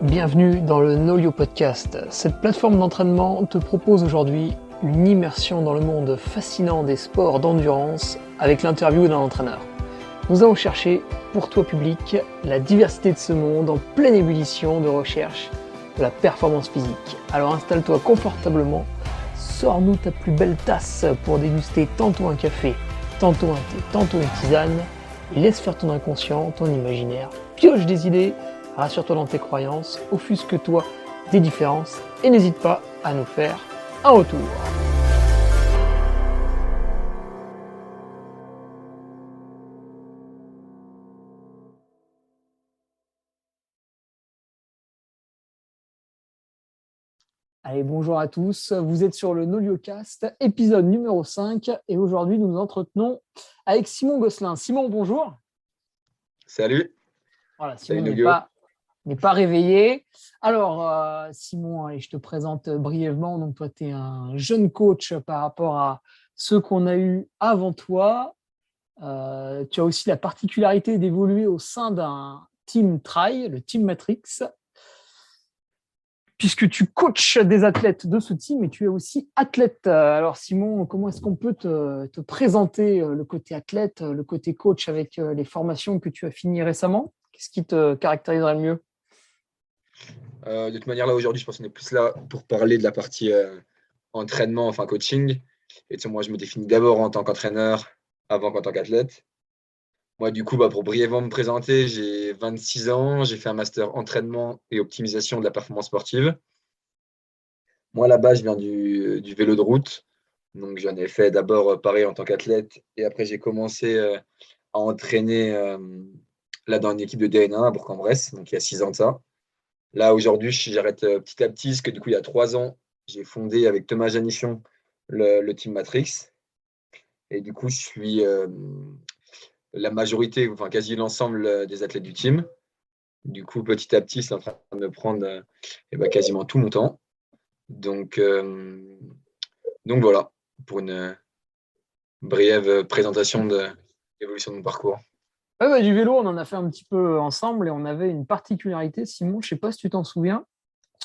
Bienvenue dans le Nolio Podcast. Cette plateforme d'entraînement te propose aujourd'hui une immersion dans le monde fascinant des sports d'endurance avec l'interview d'un entraîneur. Nous avons cherché, pour toi public, la diversité de ce monde en pleine ébullition de recherche de la performance physique. Alors installe-toi confortablement, sors-nous ta plus belle tasse pour déguster tantôt un café, tantôt un thé, tantôt une tisane, et laisse faire ton inconscient, ton imaginaire, pioche des idées. Rassure-toi dans tes croyances, offusque-toi des différences et n'hésite pas à nous faire un retour. Allez, bonjour à tous, vous êtes sur le NolioCast, épisode numéro 5 et aujourd'hui nous nous entretenons avec Simon Gosselin. Simon, bonjour. Salut. Voilà, Salut Simon Nolio. n'est pas réveillé. Alors, Simon, allez, je te présente brièvement. Donc, toi, tu es un jeune coach par rapport à ceux qu'on a eu avant toi. Tu as aussi la particularité d'évoluer au sein d'un team Try, le Team Matrix, puisque tu coaches des athlètes de ce team et tu es aussi athlète. Alors, Simon, comment est-ce qu'on peut te présenter le côté athlète, le côté coach avec les formations que tu as finies récemment? Qu'est-ce qui te caractériserait le mieux? De toute manière, là, aujourd'hui, je pense qu'on est plus là pour parler de la partie entraînement, enfin coaching. Et tu sais, moi, je me définis d'abord en tant qu'entraîneur avant qu'en tant qu'athlète. Moi, du coup, pour brièvement me présenter, j'ai 26 ans, j'ai fait un master entraînement et optimisation de la performance sportive. Moi, là-bas, je viens du vélo de route. Donc, j'en ai fait d'abord pareil en tant qu'athlète. Et après, j'ai commencé à entraîner là dans une équipe de DN1 à Bourg-en-Bresse, donc il y a 6 ans de ça. Là, aujourd'hui, j'arrête petit à petit, parce que du coup, il y a 3 ans, j'ai fondé avec Thomas Janichon le Team Matrix. Et du coup, je suis la majorité, enfin quasi l'ensemble des athlètes du team. Du coup, petit à petit, c'est en train de me prendre quasiment tout mon temps. Donc, donc voilà, pour une brève présentation de l'évolution de mon parcours. Ouais, du vélo, on en a fait un petit peu ensemble et on avait une particularité, Simon, je ne sais pas si tu t'en souviens,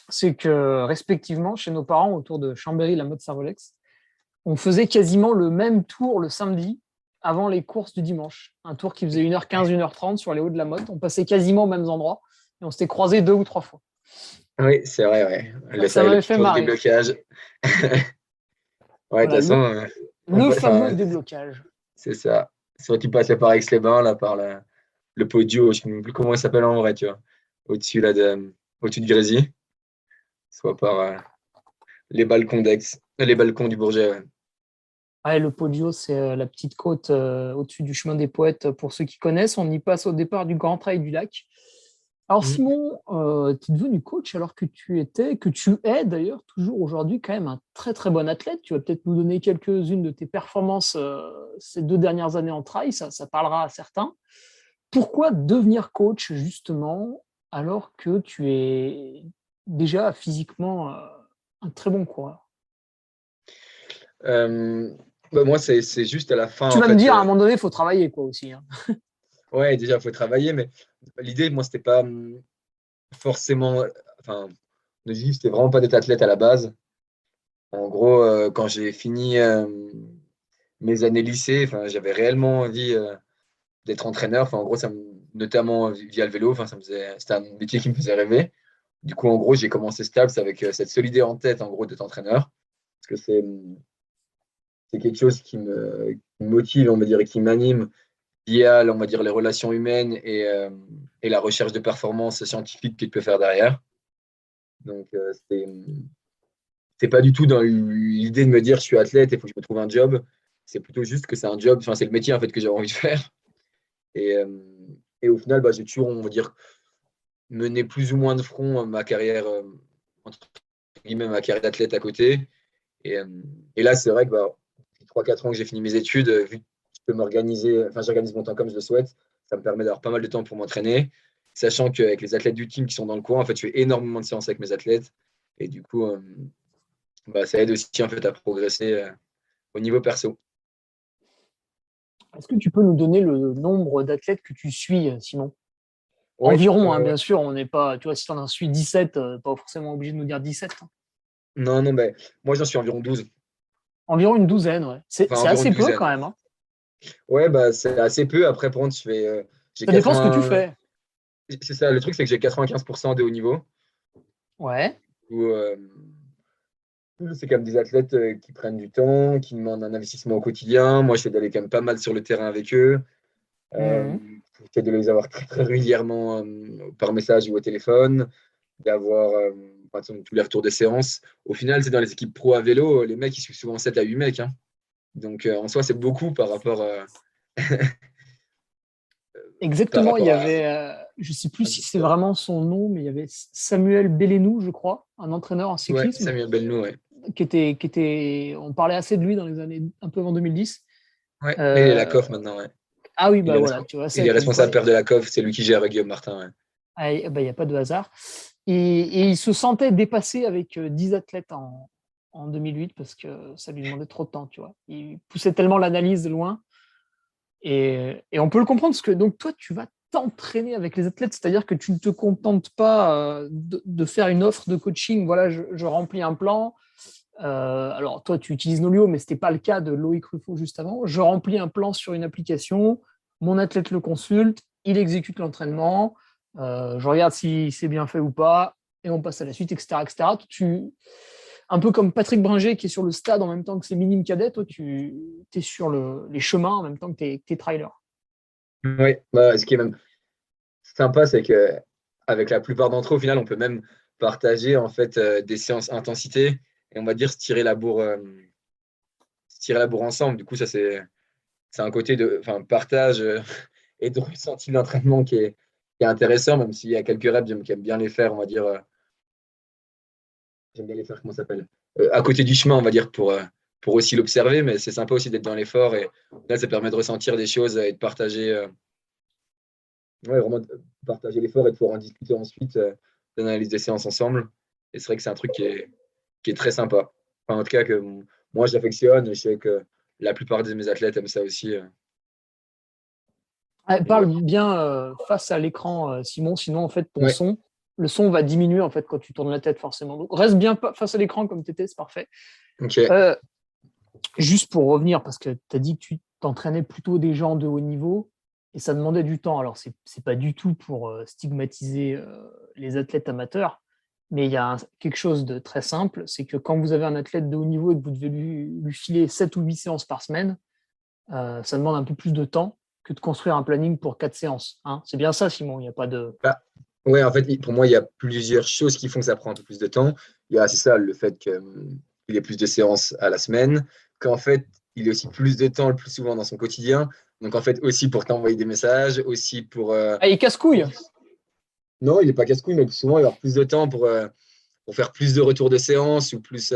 c'est que respectivement, chez nos parents, autour de Chambéry, la mode Servolex, on faisait quasiment le même tour le samedi avant les courses du dimanche. Un tour qui faisait 1h15, 1h30 sur les hauts de la motte. On passait quasiment aux mêmes endroits et on s'était croisés 2 ou 3 fois. Oui, c'est vrai, ouais. Ça Le m'avait petit fait tour de marrer. déblocage. Ouais, de toute Voilà, façon, le fameux déblocage. c'est ça. Soit tu passes par Aix-les-Bains, là, par le Podio, je ne sais même plus comment il s'appelle en vrai, tu vois. Au-dessus là, au-dessus de Grésy, soit par les balcons d'Aix, les balcons du Bourget. Ouais. Ouais, le Poggio, c'est la petite côte au-dessus du chemin des Poètes. Pour ceux qui connaissent, on y passe au départ du Grand Trail du Lac. Alors Mhm. Simon, tu es devenu coach alors que que tu es d'ailleurs toujours aujourd'hui quand même un très très bon athlète. Tu vas peut-être nous donner quelques-unes de tes performances ces 2 dernières années en trail, ça parlera à certains. Pourquoi devenir coach justement alors que tu es déjà physiquement un très bon coureur? Euh, moi, c'est juste à la fin, Tu en vas me fait. dire à un moment donné, il faut travailler quoi aussi, hein. Ouais, déjà, il faut travailler, mais l'idée, moi, c'était pas forcément. Enfin, l'objectif, c'était vraiment pas d'être athlète à la base. En gros, quand j'ai fini mes années lycée, enfin, j'avais réellement envie d'être entraîneur. Enfin, en gros, notamment via le vélo, enfin, c'était un métier qui me faisait rêver. Du coup, en gros, j'ai commencé Staps avec cette seule idée en tête, en gros, d'être entraîneur. Parce que c'est quelque chose qui me motive, on va dire, et qui m'anime via, on va dire, les relations humaines et la recherche de performance scientifique qu'il peut faire derrière. Donc, c'est pas du tout dans l'idée de me dire je suis athlète et il faut que je me trouve un job. C'est plutôt juste que c'est un job, enfin, c'est le métier en fait que j'ai envie de faire. Et, euh, et au final, j'ai toujours, on va dire, mené plus ou moins de front ma carrière, entre guillemets, ma carrière d'athlète à côté. Et, euh, et là, c'est vrai que 3-4 ans que j'ai fini mes études, vu que je peux m'organiser, enfin, j'organise mon temps comme je le souhaite, ça me permet d'avoir pas mal de temps pour m'entraîner. Sachant qu'avec les athlètes du team qui sont dans le coin, en fait, je fais énormément de séances avec mes athlètes. Et du coup, ça aide aussi en fait, à progresser au niveau perso. Est-ce que tu peux nous donner le nombre d'athlètes que tu suis, Simon? Ouais, Environ, hein, bien sûr, on n'est pas, tu vois, si tu en as su 17, pas forcément obligé de nous dire 17, hein. non, non, mais moi, j'en suis environ 12. Environ une douzaine, ouais. Enfin, C'est environ une assez peu douzaine. quand même, hein. Ouais, bah, c'est assez peu. Après, par contre, j'ai Ça dépend ce que tu 80. fais. C'est ça, le truc, c'est que j'ai 95% de haut niveau. Ouais. Où, c'est quand même des athlètes qui prennent du temps, qui demandent un investissement au quotidien. Moi, j'essaie d'aller quand même pas mal sur le terrain avec eux. Mhm. J'essaie de les avoir très, très régulièrement par message ou au téléphone, d'avoir par exemple, tous les retours des séances. Au final, c'est dans les équipes pro à vélo, les mecs, ils suivent souvent 7 à 8 mecs, hein. Donc, en soi, c'est beaucoup par Exactement, il y rapport à. avait, je sais plus si c'est vraiment son nom, mais il y avait Samuel Bellenou, je crois, un entraîneur en Ouais, cyclisme, Samuel Belno, ouais. on parlait assez de lui dans les années un peu avant 2010. Ouais, là, il est la Euh, COF maintenant, ouais. ah oui, Il bah est, voilà, tu vois, il c'est est comme quoi, responsable père de la COF, c'est lui qui gère Guillaume Martin, ouais. il n'y a pas de hasard. Et il se sentait dépassé avec 10 athlètes en 2008 parce que ça lui demandait trop de temps, tu vois. Il poussait tellement l'analyse loin. Et on peut le comprendre parce que donc toi, tu vas t'entraîner avec les athlètes, c'est-à-dire que tu ne te contentes pas de faire une offre de coaching. Voilà, je remplis un plan. Alors toi, tu utilises Nolio, mais ce n'était pas le cas de Loïc Ruffo juste avant. Je remplis un plan sur une application, mon athlète le consulte, il exécute l'entraînement, je regarde si c'est bien fait ou pas, et on passe à la suite, etc. etc. Un peu comme Patrick Bringer qui est sur le stade en même temps que ses minimes cadets, toi, tu es sur les chemins en même temps que tes trailers. Oui, bah, ce qui est même sympa, c'est que avec la plupart d'entre eux, au final, on peut même partager en fait des séances intensité et on va dire se tirer la bourre ensemble. Du coup, ça c'est un côté de enfin, partage et de ressenti de l'entraînement qui est intéressant, même s'il y a quelques reps, j'aime bien les faire, on va dire, j'aime bien les faire, comment ça s'appelle, à côté du chemin, on va dire, pour aussi l'observer, mais c'est sympa aussi d'être dans l'effort et là, ça permet de ressentir des choses et de partager. Ouais, vraiment de partager l'effort et de pouvoir en discuter ensuite, d'analyse des séances ensemble. Et c'est vrai que c'est un truc qui est très sympa. Enfin, en tout cas, que moi, j'affectionne et je sais que la plupart de mes athlètes aiment ça aussi. Ah, Donc, parle voilà. bien face à l'écran, Simon, sinon en fait Ouais, le son va diminuer en fait quand tu tournes la tête forcément. Donc reste bien face à l'écran comme tu étais, c'est parfait. ok. Euh, Juste pour revenir, parce que tu as dit que tu t'entraînais plutôt des gens de haut niveau et ça demandait du temps. Alors, c'est pas du tout pour stigmatiser les athlètes amateurs, mais il y a quelque chose de très simple, c'est que quand vous avez un athlète de haut niveau et que vous devez lui filer 7 ou 8 séances par semaine, ça demande un peu plus de temps que de construire un planning pour 4 séances, hein. C'est bien ça, Simon, il n'y a pas de… Bah, ouais, en fait, pour moi, il y a plusieurs choses qui font que ça prend un peu plus de temps. Il y a, c'est ça, le fait qu'il y ait plus de séances à la semaine, qu'en fait, il ait aussi plus de temps le plus souvent dans son quotidien. Donc, en fait, aussi pour t'envoyer des messages, aussi Ah, il casse-couille. pour non, il n'est pas casse-couille, mais souvent, il va avoir plus de temps pour faire plus de retours de séance ou plus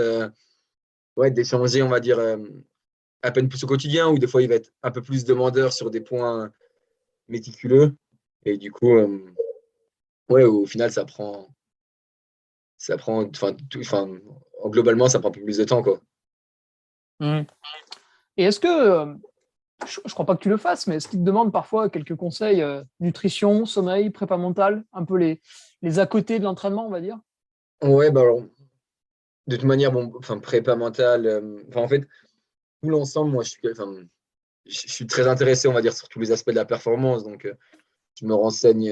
ouais, d'échanger, on va dire, à peine plus au quotidien, ou des fois, il va être un peu plus demandeur sur des points méticuleux. Et du coup, ouais, au final, enfin, globalement, ça prend un peu plus de temps, quoi. Mmh. Et est-ce que, je ne crois pas que tu le fasses, mais est-ce qu'il te demande parfois quelques conseils nutrition, sommeil, prépa mentale, un peu les à côté de l'entraînement, on va dire? Ouais, bah alors, de toute manière, bon, enfin, prépa mentale, enfin, en fait, tout l'ensemble, moi, je suis très intéressé, on va dire, sur tous les aspects de la performance. Donc, je me renseigne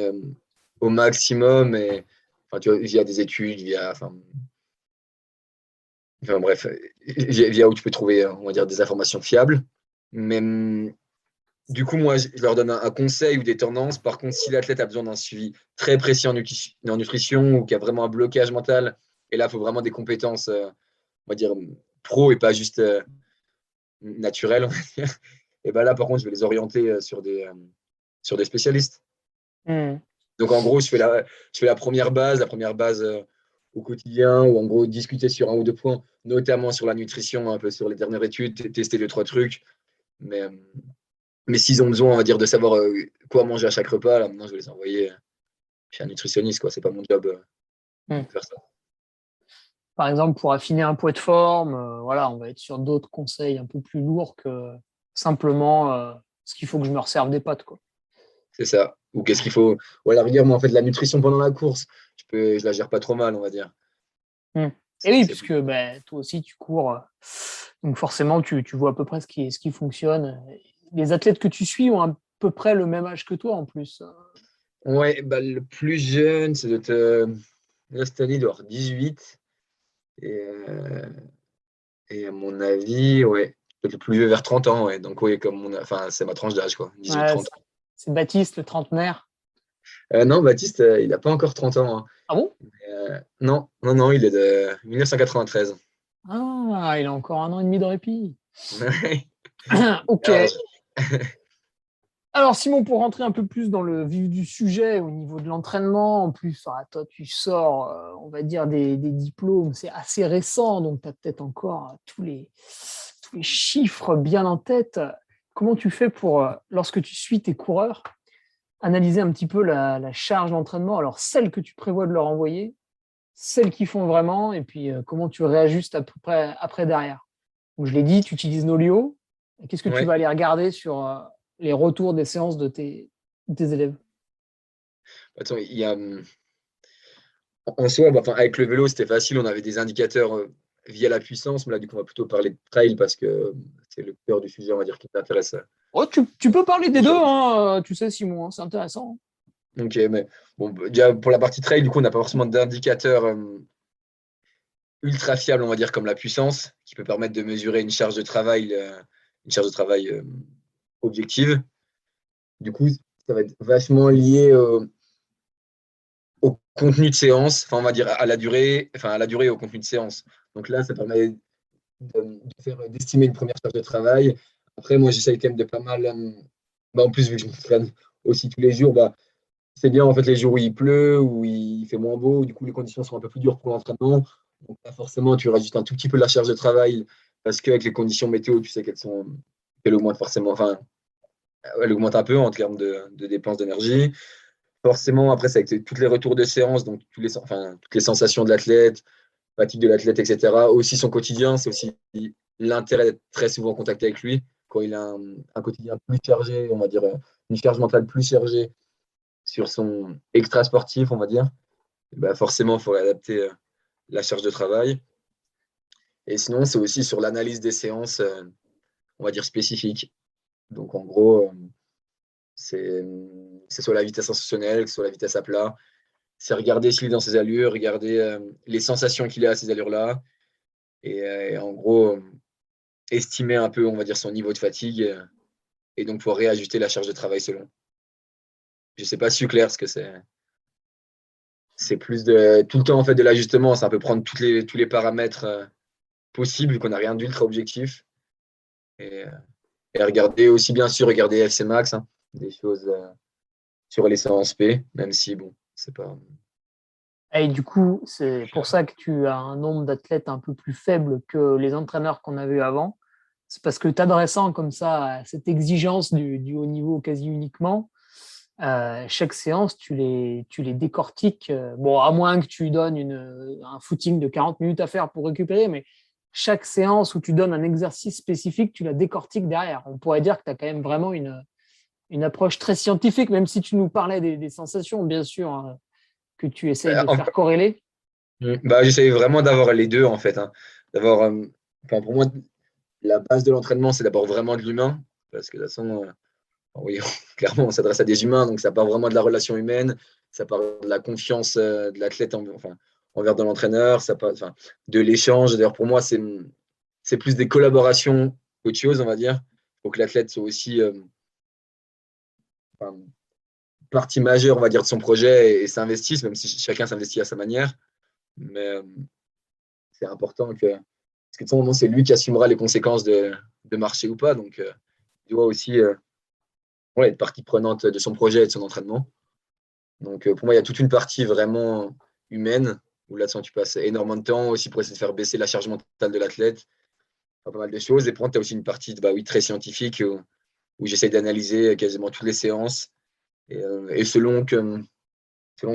au maximum et enfin, tu vois, via des études, enfin, bref, via où tu peux trouver, on va dire, des informations fiables. Mais du coup, moi, je leur donne un conseil ou des tendances. Par contre, si l'athlète a besoin d'un suivi très précis en nutrition ou qu'il y a vraiment un blocage mental, et là, il faut vraiment des compétences, on va dire, pro et pas juste naturelles, on va dire. Et ben là, par contre, je vais les orienter sur des spécialistes. Mmh. Donc, en gros, je fais la première base au quotidien, ou en gros, discuter sur un ou deux points, notamment sur la nutrition, un peu sur les dernières études, tester deux, trois trucs. Mais, euh, mais s'ils ont besoin, on va dire, de savoir quoi manger à chaque repas, là, maintenant, je vais les envoyer chez un nutritionniste, quoi. C'est pas mon job Mmh. de faire ça. Par exemple, pour affiner un poids de forme, voilà, on va être sur d'autres conseils un peu plus lourds que simplement ce qu'il faut que je me resserve des pâtes, quoi. c'est ça. Ou qu'est-ce qu'il faut. Ou à la rigueur, moi, en fait, la nutrition pendant la course, je la gère pas trop mal, on va dire. Mmh. Et C'est oui, c'est plus. puisque bah, toi aussi tu cours, donc forcément tu vois à peu près ce qui fonctionne. Les athlètes que tu suis ont à peu près le même âge que toi en plus. Ouais, bah, le plus jeune, c'est de là, cette année, il doit avoir 18. Et, et à mon avis, ouais, peut-être le plus vieux vers 30 ans, ouais. Donc, oui, enfin, c'est ma tranche d'âge, quoi. 18, Ouais, 30. c'est Baptiste, le trentenaire. Non, Baptiste, il n'a pas encore 30 ans, hein. Ah bon? Non, non, non, il est de 1993. Ah, il a encore 1 an et demi de répit. Ouais. OK. Alors, Alors Simon, pour rentrer un peu plus dans le vif du sujet, au niveau de l'entraînement, en plus, toi tu sors, on va dire des diplômes, c'est assez récent, donc tu as peut-être encore tous les chiffres bien en tête. Comment tu fais pour, lorsque tu suis tes coureurs, analyser un petit peu la charge d'entraînement? Alors celle que tu prévois de leur envoyer, celle qu'ils font vraiment et puis, comment tu réajustes à peu près après derrière? Donc je l'ai dit, tu utilises Nolio. Qu'est-ce que tu ouais. vas aller regarder sur les retours des séances de tes élèves? Attends, il y a, en soi, bah, enfin, avec le vélo, c'était facile. On avait des indicateurs via la puissance. Mais là, du coup, on va plutôt parler de trail parce que c'est le cœur du sujet, on va dire, qui t'intéresse Oh, tu peux parler des deux, aujourd'hui. hein, tu sais, Simon, hein, c'est intéressant. Ok, mais bon, bah, déjà, pour la partie trail, du coup, on n'a pas forcément d'indicateurs ultra fiables, on va dire, comme la puissance, qui peut permettre de mesurer une charge de travail objective. Du coup, ça va être vachement lié au contenu de séance, enfin, on va dire à la durée, enfin, à la durée et au contenu de séance. Donc là, ça permet d'estimer une première charge de travail. Après, moi, j'essaye quand même de pas mal. Bah, en plus, vu que je m'entraîne aussi tous les jours, bah, c'est bien en fait les jours où il pleut, où il fait moins beau, où, du coup, les conditions sont un peu plus dures pour l'entraînement. Donc, là, forcément, tu rajoutes un tout petit peu de la charge de travail parce qu'avec les conditions météo, tu sais qu'elle augmente forcément, enfin, elle augmente un peu en termes de dépenses d'énergie. Forcément, après, c'est avec toutes les retours de séance, donc toutes les sensations de l'athlète, fatigue de l'athlète, etc. Aussi son quotidien, c'est aussi l'intérêt d'être très souvent en contact avec lui. Quand il a un quotidien plus chargé, on va dire une charge mentale plus chargée sur son extra sportif, on va dire, bah forcément, il faut adapter la charge de travail. Et sinon, c'est aussi sur l'analyse des séances, on va dire spécifiques. Donc, en gros, c'est soit la vitesse sensationnelle, soit la vitesse à plat. C'est regarder s'il est dans ses allures, regarder les sensations qu'il a à ces allures-là. Et en gros, estimer un peu, on va dire, son niveau de fatigue et donc pouvoir réajuster la charge de travail selon. Je ne sais pas si c'est clair, parce que c'est plus de tout le temps en fait de l'ajustement. Ça peut prendre tous les paramètres possibles, vu qu'on n'a rien d'ultra objectif. Et, euh, et regarder aussi, bien sûr, regarder FC Max, hein, des choses sur les séances P, même si, bon, c'est pas. Et du coup, c'est pour ça que tu as un nombre d'athlètes un peu plus faible que les entraîneurs qu'on avait avant. C'est parce que t'adressant comme ça à cette exigence du haut niveau quasi uniquement, chaque séance, tu les décortiques. Bon, à moins que tu donnes un footing de 40 minutes à faire pour récupérer, mais chaque séance où tu donnes un exercice spécifique, tu la décortiques derrière. On pourrait dire que tu as quand même vraiment une approche très scientifique, même si tu nous parlais des sensations, bien sûr, hein, que tu essayes de En faire corréler. bah, j'essaie vraiment d'avoir les deux, en fait, hein. D'avoir, enfin, pour moi, la base de l'entraînement, c'est d'abord vraiment de l'humain, parce que de toute façon, oui, clairement, on s'adresse à des humains, donc ça part vraiment de la relation humaine, ça part de la confiance de l'athlète enfin, envers de l'entraîneur, ça part enfin, de l'échange. D'ailleurs, pour moi, c'est plus des collaborations qu'autre chose, on va dire. Il faut que l'athlète soit aussi enfin, partie majeure, on va dire, de son projet et s'investisse, même si chacun s'investit à sa manière. Mais c'est important que, parce que de toute façon, c'est lui qui assumera les conséquences de marcher ou pas. Donc, il doit aussi ouais, être partie prenante de son projet et de son entraînement. Donc, pour moi, il y a toute une partie vraiment humaine où là-dedans, tu passes énormément de temps aussi pour essayer de faire baisser la charge mentale de l'athlète, pas mal de choses. Et pour moi, tu as aussi une partie bah, oui, très scientifique où j'essaie d'analyser quasiment toutes les séances et selon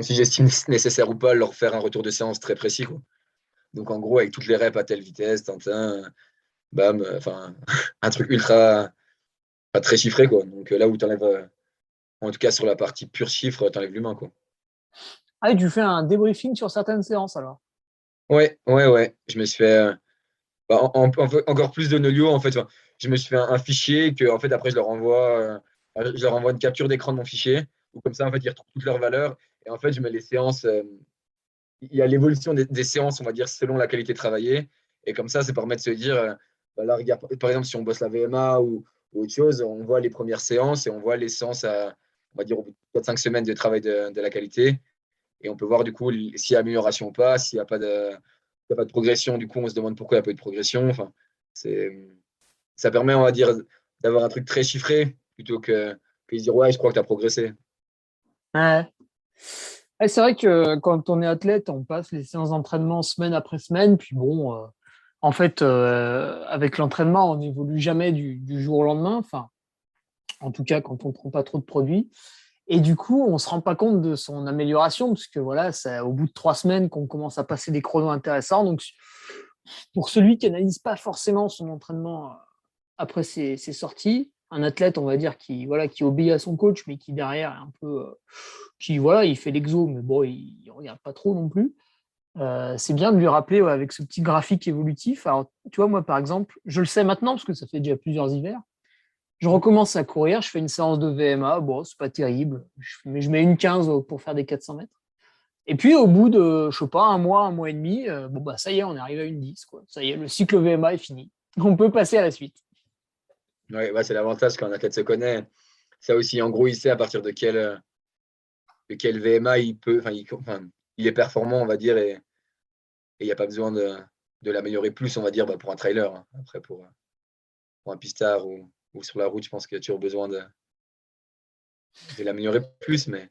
si j'estime nécessaire ou pas, leur faire un retour de séance très précis, quoi. Donc, en gros, avec toutes les reps à telle vitesse, tintin, bam, enfin, un truc ultra, pas très chiffré, quoi. Donc, là où tu enlèves En tout cas, sur la partie pure chiffre, tu enlèves l'humain, quoi. Ah, et tu fais un débriefing sur certaines séances alors. Ouais, ouais, ouais. Je me suis fait encore plus de Nolio, en fait. Enfin, je me suis fait un fichier que, en fait, après, je leur envoie une capture d'écran de mon fichier. Ou comme ça, en fait, ils retrouvent toutes leurs valeurs. Et en fait, je mets les séances. Il y a l'évolution des séances, on va dire, selon la qualité travaillée. Et comme ça permet de se dire, bah là, regarde, par exemple, si on bosse la VMA ou autre chose, on voit les premières séances et on voit les séances on va dire, au bout de 4-5 semaines de travail de la qualité. Et on peut voir, du coup, s'il y a amélioration ou pas, s'il n'y a pas de progression, du coup, on se demande pourquoi il n'y a pas eu de progression. Enfin, c'est, ça permet, on va dire, d'avoir un truc très chiffré plutôt que de dire, ouais, je crois que tu as progressé. Ouais. Ouais, c'est vrai que quand on est athlète, on passe les séances d'entraînement semaine après semaine. Puis bon, en fait, avec l'entraînement, on n'évolue jamais du jour au lendemain. Enfin, en tout cas, quand on ne prend pas trop de produits. Et du coup, on ne se rend pas compte de son amélioration, parce que voilà, c'est au bout de 3 semaines qu'on commence à passer des chronos intéressants. Donc, pour celui qui n'analyse pas forcément son entraînement après ses sorties, un athlète, on va dire, qui obéit à son coach, mais qui derrière est un peu, qui voilà, il fait l'exo, mais bon, il ne regarde pas trop non plus. C'est bien de lui rappeler avec ce petit graphique évolutif. Alors, tu vois, moi, par exemple, je le sais maintenant parce que ça fait déjà plusieurs hivers. Je recommence à courir, je fais une séance de VMA. Bon, c'est pas terrible, mais je mets une 15 pour faire des 400 mètres. Et puis, au bout de, je sais pas, un mois et demi, bon, bah, ça y est, on est arrivé à une 10, quoi. Ça y est, le cycle VMA est fini. On peut passer à la suite. Ouais, ouais, c'est l'avantage quand un athlète se connaît. Ça aussi, en gros, il sait à partir de quel VMA il est performant, on va dire, et il n'y a pas besoin de l'améliorer plus, on va dire, bah, pour un trailer, hein. Après, pour un pistard ou sur la route, je pense qu'il y a toujours besoin de l'améliorer plus. Mais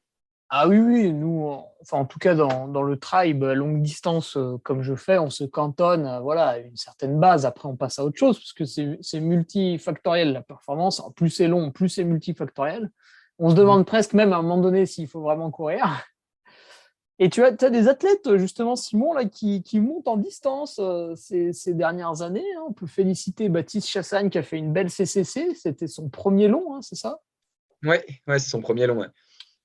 Ah oui, oui, nous, enfin, en tout cas, dans le tribe, longue distance, comme je fais, on se cantonne voilà, à une certaine base. Après, on passe à autre chose, parce que c'est multifactoriel, la performance. Alors, plus c'est long, plus c'est multifactoriel. On se demande presque même à un moment donné s'il faut vraiment courir. Et tu as des athlètes, justement, Simon, là, qui montent en distance ces dernières années, hein. On peut féliciter Baptiste Chassagne qui a fait une belle CCC. C'était son premier long, hein, c'est ça? ouais, ouais, c'est son premier long. Ouais,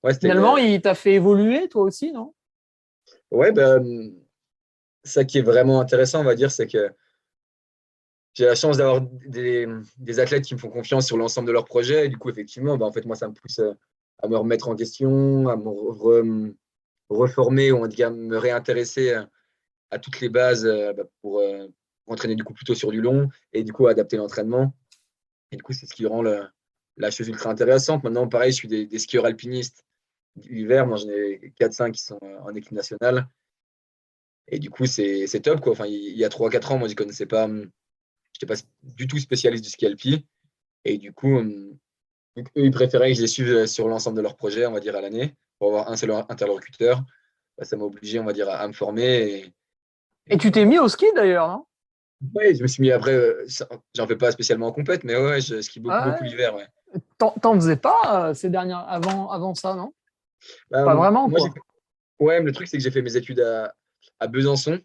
ouais, Finalement, il t'a fait évoluer, toi aussi, non? ouais, bah, ça qui est vraiment intéressant, on va dire, c'est que j'ai la chance d'avoir des athlètes qui me font confiance sur l'ensemble de leur projet. Et du coup, effectivement, bah, en fait, moi, ça me pousse à me remettre en question, à reformer ou en tout cas me réintéresser à toutes les bases pour entraîner du coup plutôt sur du long et du coup adapter l'entraînement. Et du coup, c'est ce qui rend la chose ultra intéressante. Maintenant, pareil, je suis des skieurs alpinistes l'hiver. Moi, j'en ai 4-5 qui sont en équipe nationale. Et du coup, c'est top, quoi. Enfin, il y a 3-4 ans, moi, je connaissais pas, je n'étais pas du tout spécialiste du ski alpi. Et du coup, vu qu'eux, ils préféraient que je les suive sur l'ensemble de leur projet, on va dire, à l'année, pour avoir un seul interlocuteur. Bah, ça m'a obligé, on va dire, à me former. Et tu t'es mis au ski, d'ailleurs, non? Ouais, je me suis mis après, j'en fais pas spécialement en compète, mais ouais, je skie beaucoup, Ah beaucoup ouais. l'hiver. Ouais. T'en faisais pas ces dernières avant ça, non? Bah, Pas vraiment, moi, quoi. ouais, mais le truc, c'est que j'ai fait mes études à Besançon.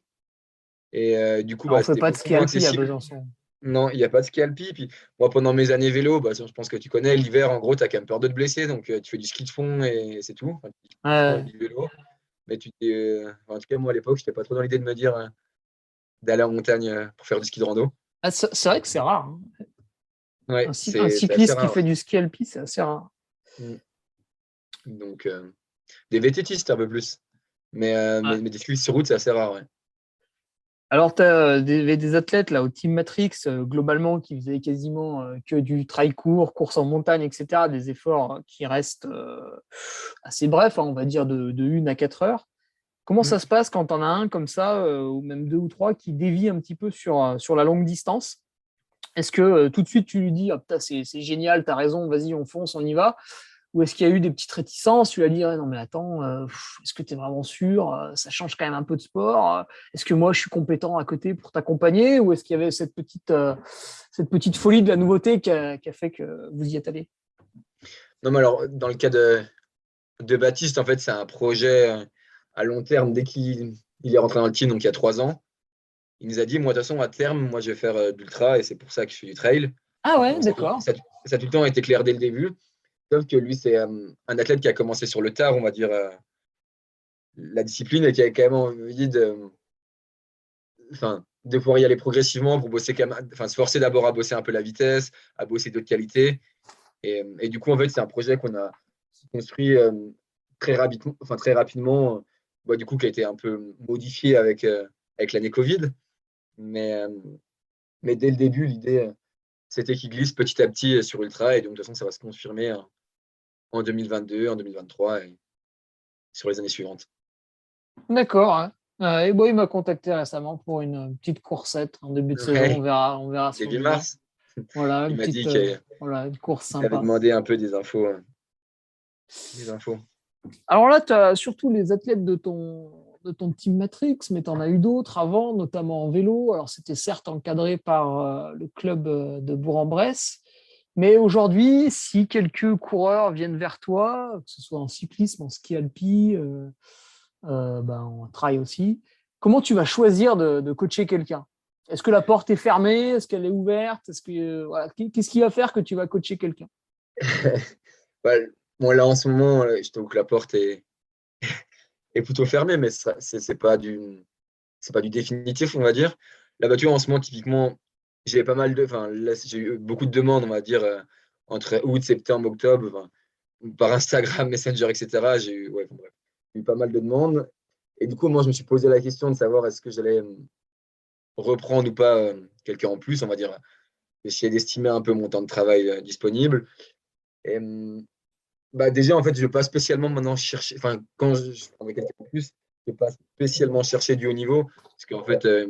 Et du coup, Alors, bah, on fait c'était pas de beaucoup ski moins alpi à accessible. Besançon. Non, il n'y a pas de ski alpi. Puis moi, pendant mes années vélo, bah, je pense que tu connais, l'hiver, en gros, tu as quand même peur de te blesser. Donc, tu fais du ski de fond et c'est tout. Enfin, du ski de fond et Ouais. du vélo. Mais en tout cas, moi, à l'époque, je n'étais pas trop dans l'idée de me dire d'aller en montagne pour faire du ski de rando. Ah, c'est vrai que c'est rare, hein. Ouais, Un c'est assez cycliste qui rare. fait du ski alpi, c'est assez rare. Mm. Donc, des VTTistes un peu plus. Mais, euh, Ouais. mais, mais des cyclistes sur route, c'est assez rare. Ouais. Alors, tu as des athlètes là, au Team Matrix, globalement, qui faisaient quasiment que du trail court, course en montagne, etc. Des efforts qui restent assez brefs, hein, on va dire de 1 à 4 heures. Comment Mm. ça se passe quand on a un comme ça, ou même deux ou trois, qui dévie un petit peu sur la longue distance? Est-ce que tout de suite tu lui dis, ah, putain, c'est génial, t'as raison, vas-y, on fonce, on y va? Ou est-ce qu'il y a eu des petites réticences? Tu lui as dit, ah, non, mais attends, est-ce que tu es vraiment sûr? Ça change quand même un peu de sport. Est-ce que moi, je suis compétent à côté pour t'accompagner? Ou est-ce qu'il y avait cette petite folie de la nouveauté qui a fait que vous y êtes allé? Non, mais alors, dans le cas de Baptiste, en fait, c'est un projet à long terme. Dès qu'il est rentré dans le team, donc il y a 3 ans, il nous a dit, moi, de toute façon, à terme, moi, je vais faire d'ultra et c'est pour ça que je fais du trail. Ah ouais, Donc, ça, d'accord. ça, ça a tout le temps été clair dès le début. Sauf que lui, c'est un athlète qui a commencé sur le tard, on va dire, la discipline et qui a quand même envie de pouvoir y aller progressivement pour bosser quand même, se forcer d'abord à bosser un peu la vitesse, à bosser d'autres qualités. Et du coup, en fait, c'est un projet qu'on a construit très rapidement, du coup, qui a été un peu modifié avec l'année Covid. Mais, euh, mais dès le début, l'idée, c'était qu'il glisse petit à petit sur Ultra. Et donc, de toute façon, ça va se confirmer en 2022, en 2023 et sur les années suivantes. D'accord. Hein. Et bon, il m'a contacté récemment pour une petite coursette en début de saison. Ouais, On verra ce qu'on début me dit. mars, Voilà, il une m'a petite, dit qu'il voilà, une course t'avait sympa. demandé un peu des infos. Des infos. Alors là, tu as surtout les athlètes de ton team Matrix, mais tu en as eu d'autres avant, notamment en vélo. Alors, c'était certes encadré par le club de Bourg-en-Bresse, mais aujourd'hui, si quelques coureurs viennent vers toi, que ce soit en cyclisme, en ski alpi, en trail aussi, comment tu vas choisir de coacher quelqu'un? Est-ce que la porte est fermée? Est-ce qu'elle est ouverte? Voilà, qu'est-ce qui va faire que tu vas coacher quelqu'un? Ouais, bon, là, en ce moment, je trouve que la porte est plutôt fermée, mais c'est pas du définitif, on va dire. La voiture, en ce moment, typiquement, là, j'ai eu beaucoup de demandes, on va dire, entre août, septembre, octobre, par Instagram, Messenger, etc. Bref, j'ai eu pas mal de demandes. Et du coup, moi, je me suis posé la question de savoir est-ce que j'allais reprendre ou pas quelqu'un en plus, on va dire, essayer d'estimer un peu mon temps de travail disponible. Et, déjà, en fait, je ne vais pas spécialement maintenant chercher, quand je prendrai quelqu'un en plus, je ne vais pas spécialement chercher du haut niveau, parce qu'en fait, ça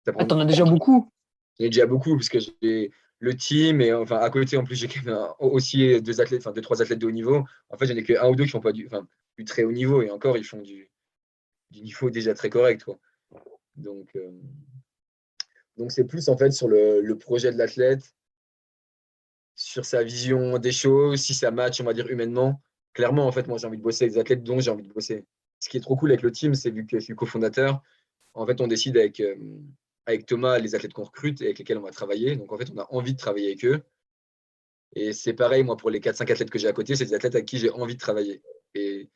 Ah, prend t'en du as temps. déjà beaucoup. J'en ai déjà beaucoup, parce que j'ai le team, et enfin, à côté, en plus, j'ai quand même aussi deux athlètes, deux, trois athlètes de haut niveau. En fait, j'en ai que un ou deux qui font pas du très haut niveau, et encore, ils font du niveau déjà très correct, quoi. Donc, euh, donc c'est plus, en fait, sur le projet de l'athlète, sur sa vision des choses, si ça match, on va dire, humainement. Clairement, en fait, moi, j'ai envie de bosser avec des athlètes dont j'ai envie de bosser. Ce qui est trop cool avec le team, c'est vu que je suis cofondateur, en fait, on décide avec Thomas les athlètes qu'on recrute et avec lesquels on va travailler. Donc, en fait, on a envie de travailler avec eux. Et c'est pareil, moi, pour les 4-5 athlètes que j'ai à côté, c'est des athlètes avec qui j'ai envie de travailler. Et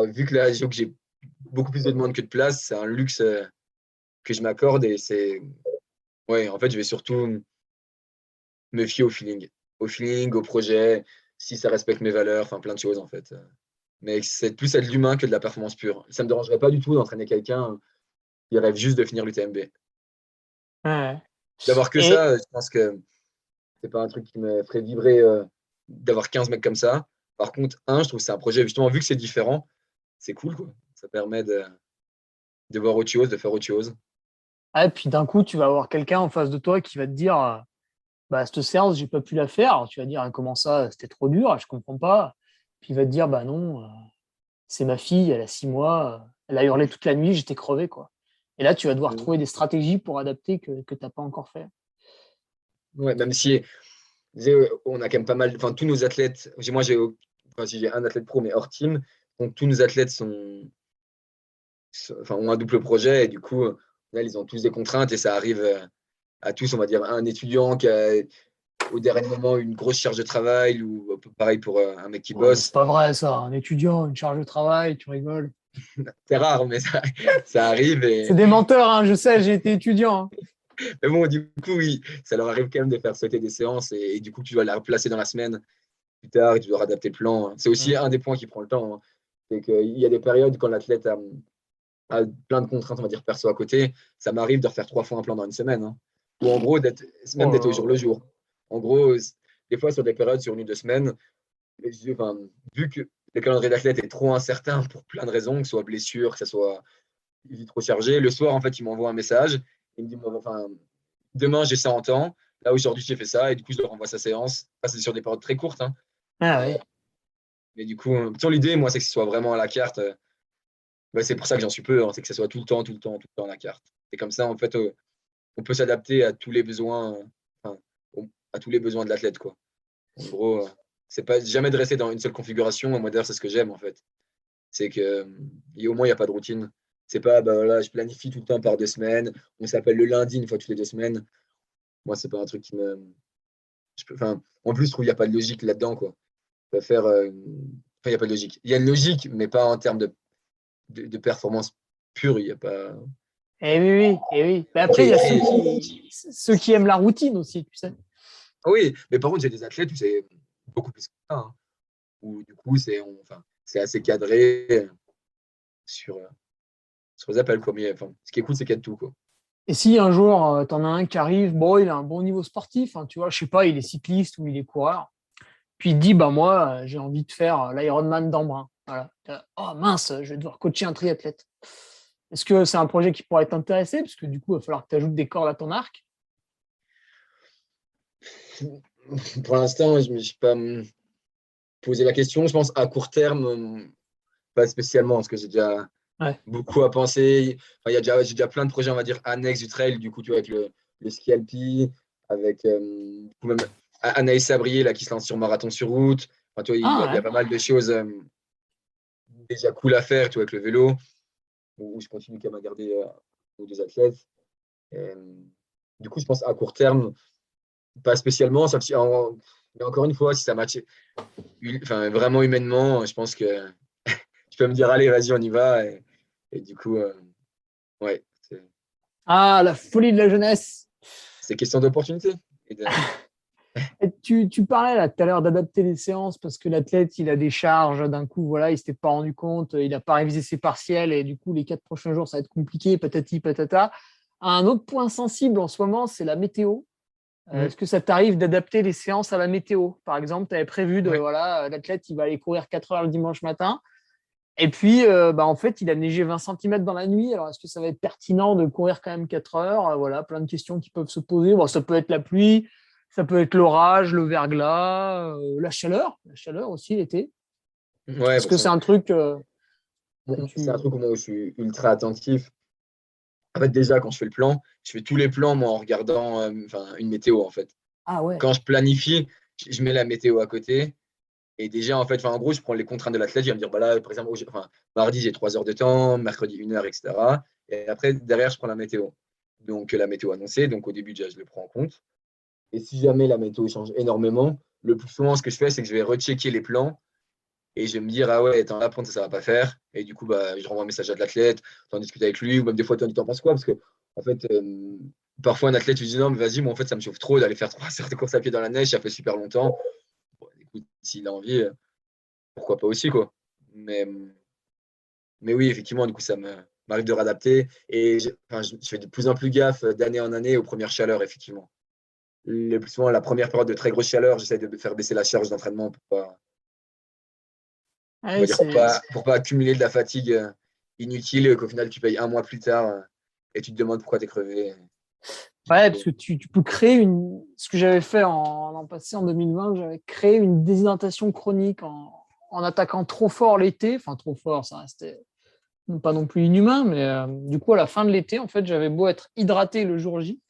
vu que là, que j'ai beaucoup plus de demandes que de place, c'est un luxe que je m'accorde. Et ouais, en fait, je vais surtout me fier au feeling, au projet, si ça respecte mes valeurs, enfin plein de choses en fait. Mais c'est plus être de l'humain que de la performance pure. Ça me dérangerait pas du tout d'entraîner quelqu'un qui rêve juste de finir l'UTMB. Ouais. D'avoir que Et ça, je pense que c'est pas un truc qui me ferait vibrer d'avoir 15 mecs comme ça. Par contre, je trouve que c'est un projet, justement, vu que c'est différent, c'est cool, quoi. Ça permet de voir autre chose, de faire autre chose. puis d'un coup, tu vas avoir quelqu'un en face de toi qui va te dire bah, cette séance, j'ai pas pu la faire. Alors, tu vas dire ah, comment ça, c'était trop dur, je comprends pas. Puis il va te dire bah non, c'est ma fille, elle a 6 mois, elle a hurlé toute la nuit, j'étais crevé, quoi. Et là, tu vas devoir Mm. trouver des stratégies pour adapter que tu n'as pas encore fait. Ouais, même si on a quand même pas mal, tous nos athlètes, moi si j'ai un athlète pro, mais hors team, donc tous nos athlètes ont un double projet et du coup, là, ils ont tous des contraintes et ça arrive à tous, on va dire, un étudiant qui a au dernier moment une grosse charge de travail ou pareil pour un mec qui Ouais, mais c'est bosse. pas vrai, ça. Un étudiant, une charge de travail, tu rigoles. C'est rare, mais ça arrive. C'est des menteurs, hein, je sais, j'ai été étudiant. Hein. Mais bon, du coup, oui, ça leur arrive quand même de faire sauter des séances et du coup, tu dois la replacer dans la semaine plus tard et tu dois adapter le plan. C'est aussi Mm. un des points qui prend le temps, hein. C'est qu'il y a des périodes quand l'athlète a plein de contraintes, on va dire, perso à côté. Ça m'arrive de refaire 3 fois un plan dans une semaine, hein. Ou en gros, Oh même d'être au jour là le là. jour. En gros, des fois, sur des périodes, sur une ou 2 semaines, vu que le calendrier d'athlète est trop incertain pour plein de raisons, que ce soit blessure, que ce soit trop chargé, le soir, en fait, il m'envoie un message. Il me dit, demain, j'ai ça en temps. Là, aujourd'hui, j'ai fait ça. Et du coup, je leur envoie sa séance. Ça, c'est sur des périodes très courtes, hein. Ah Mais, oui. mais du coup, l'idée, moi, c'est que ce soit vraiment à la carte. C'est pour ça que j'en suis peu, hein, c'est que ce soit tout le temps, tout le temps, tout le temps à la carte. Et comme ça, en fait, on peut s'adapter à tous les besoins, à tous les besoins de l'athlète, quoi. En gros, c'est pas jamais de rester dans une seule configuration. Moi, d'ailleurs, c'est ce que j'aime, en fait. C'est que au moins, il n'y a pas de routine. C'est pas, bah, voilà, je planifie tout le temps par 2 semaines. On s'appelle le lundi une fois toutes les 2 semaines. Moi, c'est pas un truc qui me. En plus, je trouve qu'il n'y a pas de logique là-dedans, quoi. peux faire. Enfin, il n'y a pas de logique. Il y a une logique, mais pas en termes de performance pure. Il n'y a pas. Eh oui, oui, eh oui. Mais Ok, après, il y a écrit. ceux qui aiment la routine aussi, tu sais. Oui, mais par contre, j'ai des athlètes où c'est beaucoup plus que ça, hein, où du coup, enfin, c'est assez cadré sur, euh, sur les appels, quoi. Mais enfin, ce qui est cool, c'est qu'il y a de tout, quoi. Et si un jour, tu en as un qui arrive, bon, il a un bon niveau sportif, hein, tu vois, je sais pas, il est cycliste ou il est coureur, puis il dit, bah moi, j'ai envie de faire l'Ironman d'Embrun. Voilà. Oh mince, je vais devoir coacher un triathlète. Est-ce que c'est un projet qui pourrait t'intéresser? Parce que du coup, il va falloir que tu ajoutes des cordes à ton arc. Pour l'instant, je ne me suis pas posé la question. Je pense à court terme, pas spécialement, parce que j'ai déjà Ouais. beaucoup à penser. Enfin, j'ai déjà plein de projets, on va dire, annexes du trail, du coup, tu vois, avec le ski alpi, avec du coup, même Anaïs Sabrier là, qui se lance sur marathon sur route. Enfin, tu vois, il y a Ah pas mal de choses déjà cool à faire, tu vois, avec le vélo, où je continue quand même à garder des athlètes. Et, du coup, je pense à court terme, pas spécialement, sauf mais encore une fois, si ça match enfin, vraiment humainement, je pense que tu peux me dire, allez, vas-y, on y va. Et du coup, ouais, Ah, la folie de la jeunesse. c'est question d'opportunité. Et Et tu parlais là tout à l'heure d'adapter les séances parce que l'athlète, il a des charges d'un coup, voilà, il s'était pas rendu compte, il n'a pas révisé ses partiels et du coup, les 4 prochains jours, ça va être compliqué, patati patata. Un autre point sensible en ce moment, c'est la météo. Est-ce Mm. que ça t'arrive d'adapter les séances à la météo? Par exemple, tu avais prévu de, Ouais. voilà, l'athlète, il va aller courir 4 heures le dimanche matin. Et puis, bah, en fait, il a neigé 20 centimètres dans la nuit. Alors, est-ce que ça va être pertinent de courir quand même 4 heures? Voilà, plein de questions qui peuvent se poser. Bon, ça peut être la pluie, ça peut être l'orage, le verglas, la chaleur aussi l'été. Ouais, Est-ce que c'est un truc que c'est un tu... truc où moi je suis ultra attentif. En fait, déjà, quand je fais le plan, je fais tous les plans moi, en regardant enfin, une météo, en fait. Ah ouais. Quand je planifie, je mets la météo à côté. Et déjà, en fait, enfin, en gros, je prends les contraintes de l'athlète. Je vais me dire, bah là, par exemple, enfin, mardi, j'ai 3 heures de temps, mercredi, 1 heure, etc. Et après, derrière, je prends la météo. Donc, la météo annoncée. Donc, au début, déjà, je le prends en compte. Et si jamais la météo change énormément, le plus souvent, ce que je fais, c'est que je vais rechecker les plans et je vais me dire, ah ouais, attends, là, prendre ça, ça va pas faire. Et du coup, bah, je renvoie un message à l'athlète, t'en discutes avec lui, ou même des fois, t'en penses quoi? Parce que, en fait, parfois, un athlète lui dit, non, mais vas-y, moi, en fait, ça me chauffe trop d'aller faire 3 heures de course à pied dans la neige, ça fait super longtemps. Bon, écoute, s'il a envie, pourquoi pas aussi, quoi. Mais, mais oui, effectivement, du coup, m'arrive de réadapter. Et enfin, je fais de plus en plus gaffe d'année en année aux premières chaleurs, effectivement. Le plus souvent, la première période de très grosse chaleur, j'essaie de faire baisser la charge d'entraînement pour pas, on Ouais, va dire, pour pas accumuler de la fatigue inutile et qu'au final, tu payes un mois plus tard et tu te demandes pourquoi tu es crevé. Du ouais, coup, parce que tu peux créer une... Ce que j'avais fait l'an passé, en 2020, j'avais créé une déshydratation chronique en attaquant trop fort l'été. Enfin, trop fort, ça restait pas non plus inhumain, mais du coup, à la fin de l'été, en fait, j'avais beau être hydraté le jour J,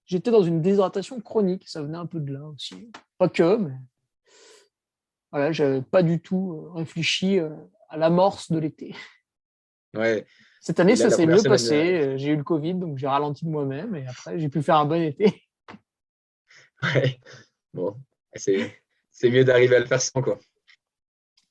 j'étais dans une déshydratation chronique. Ça venait un peu de là aussi. Pas que, mais voilà, j'avais pas du tout réfléchi à l'amorce de l'été. ouais. Cette année, Et ça la s'est première mieux semaine, passé. J'ai eu le Covid, donc j'ai ralenti de moi-même et après, j'ai pu faire un bon été. ouais. Bon, c'est, c'est mieux d'arriver à le faire sans, quoi.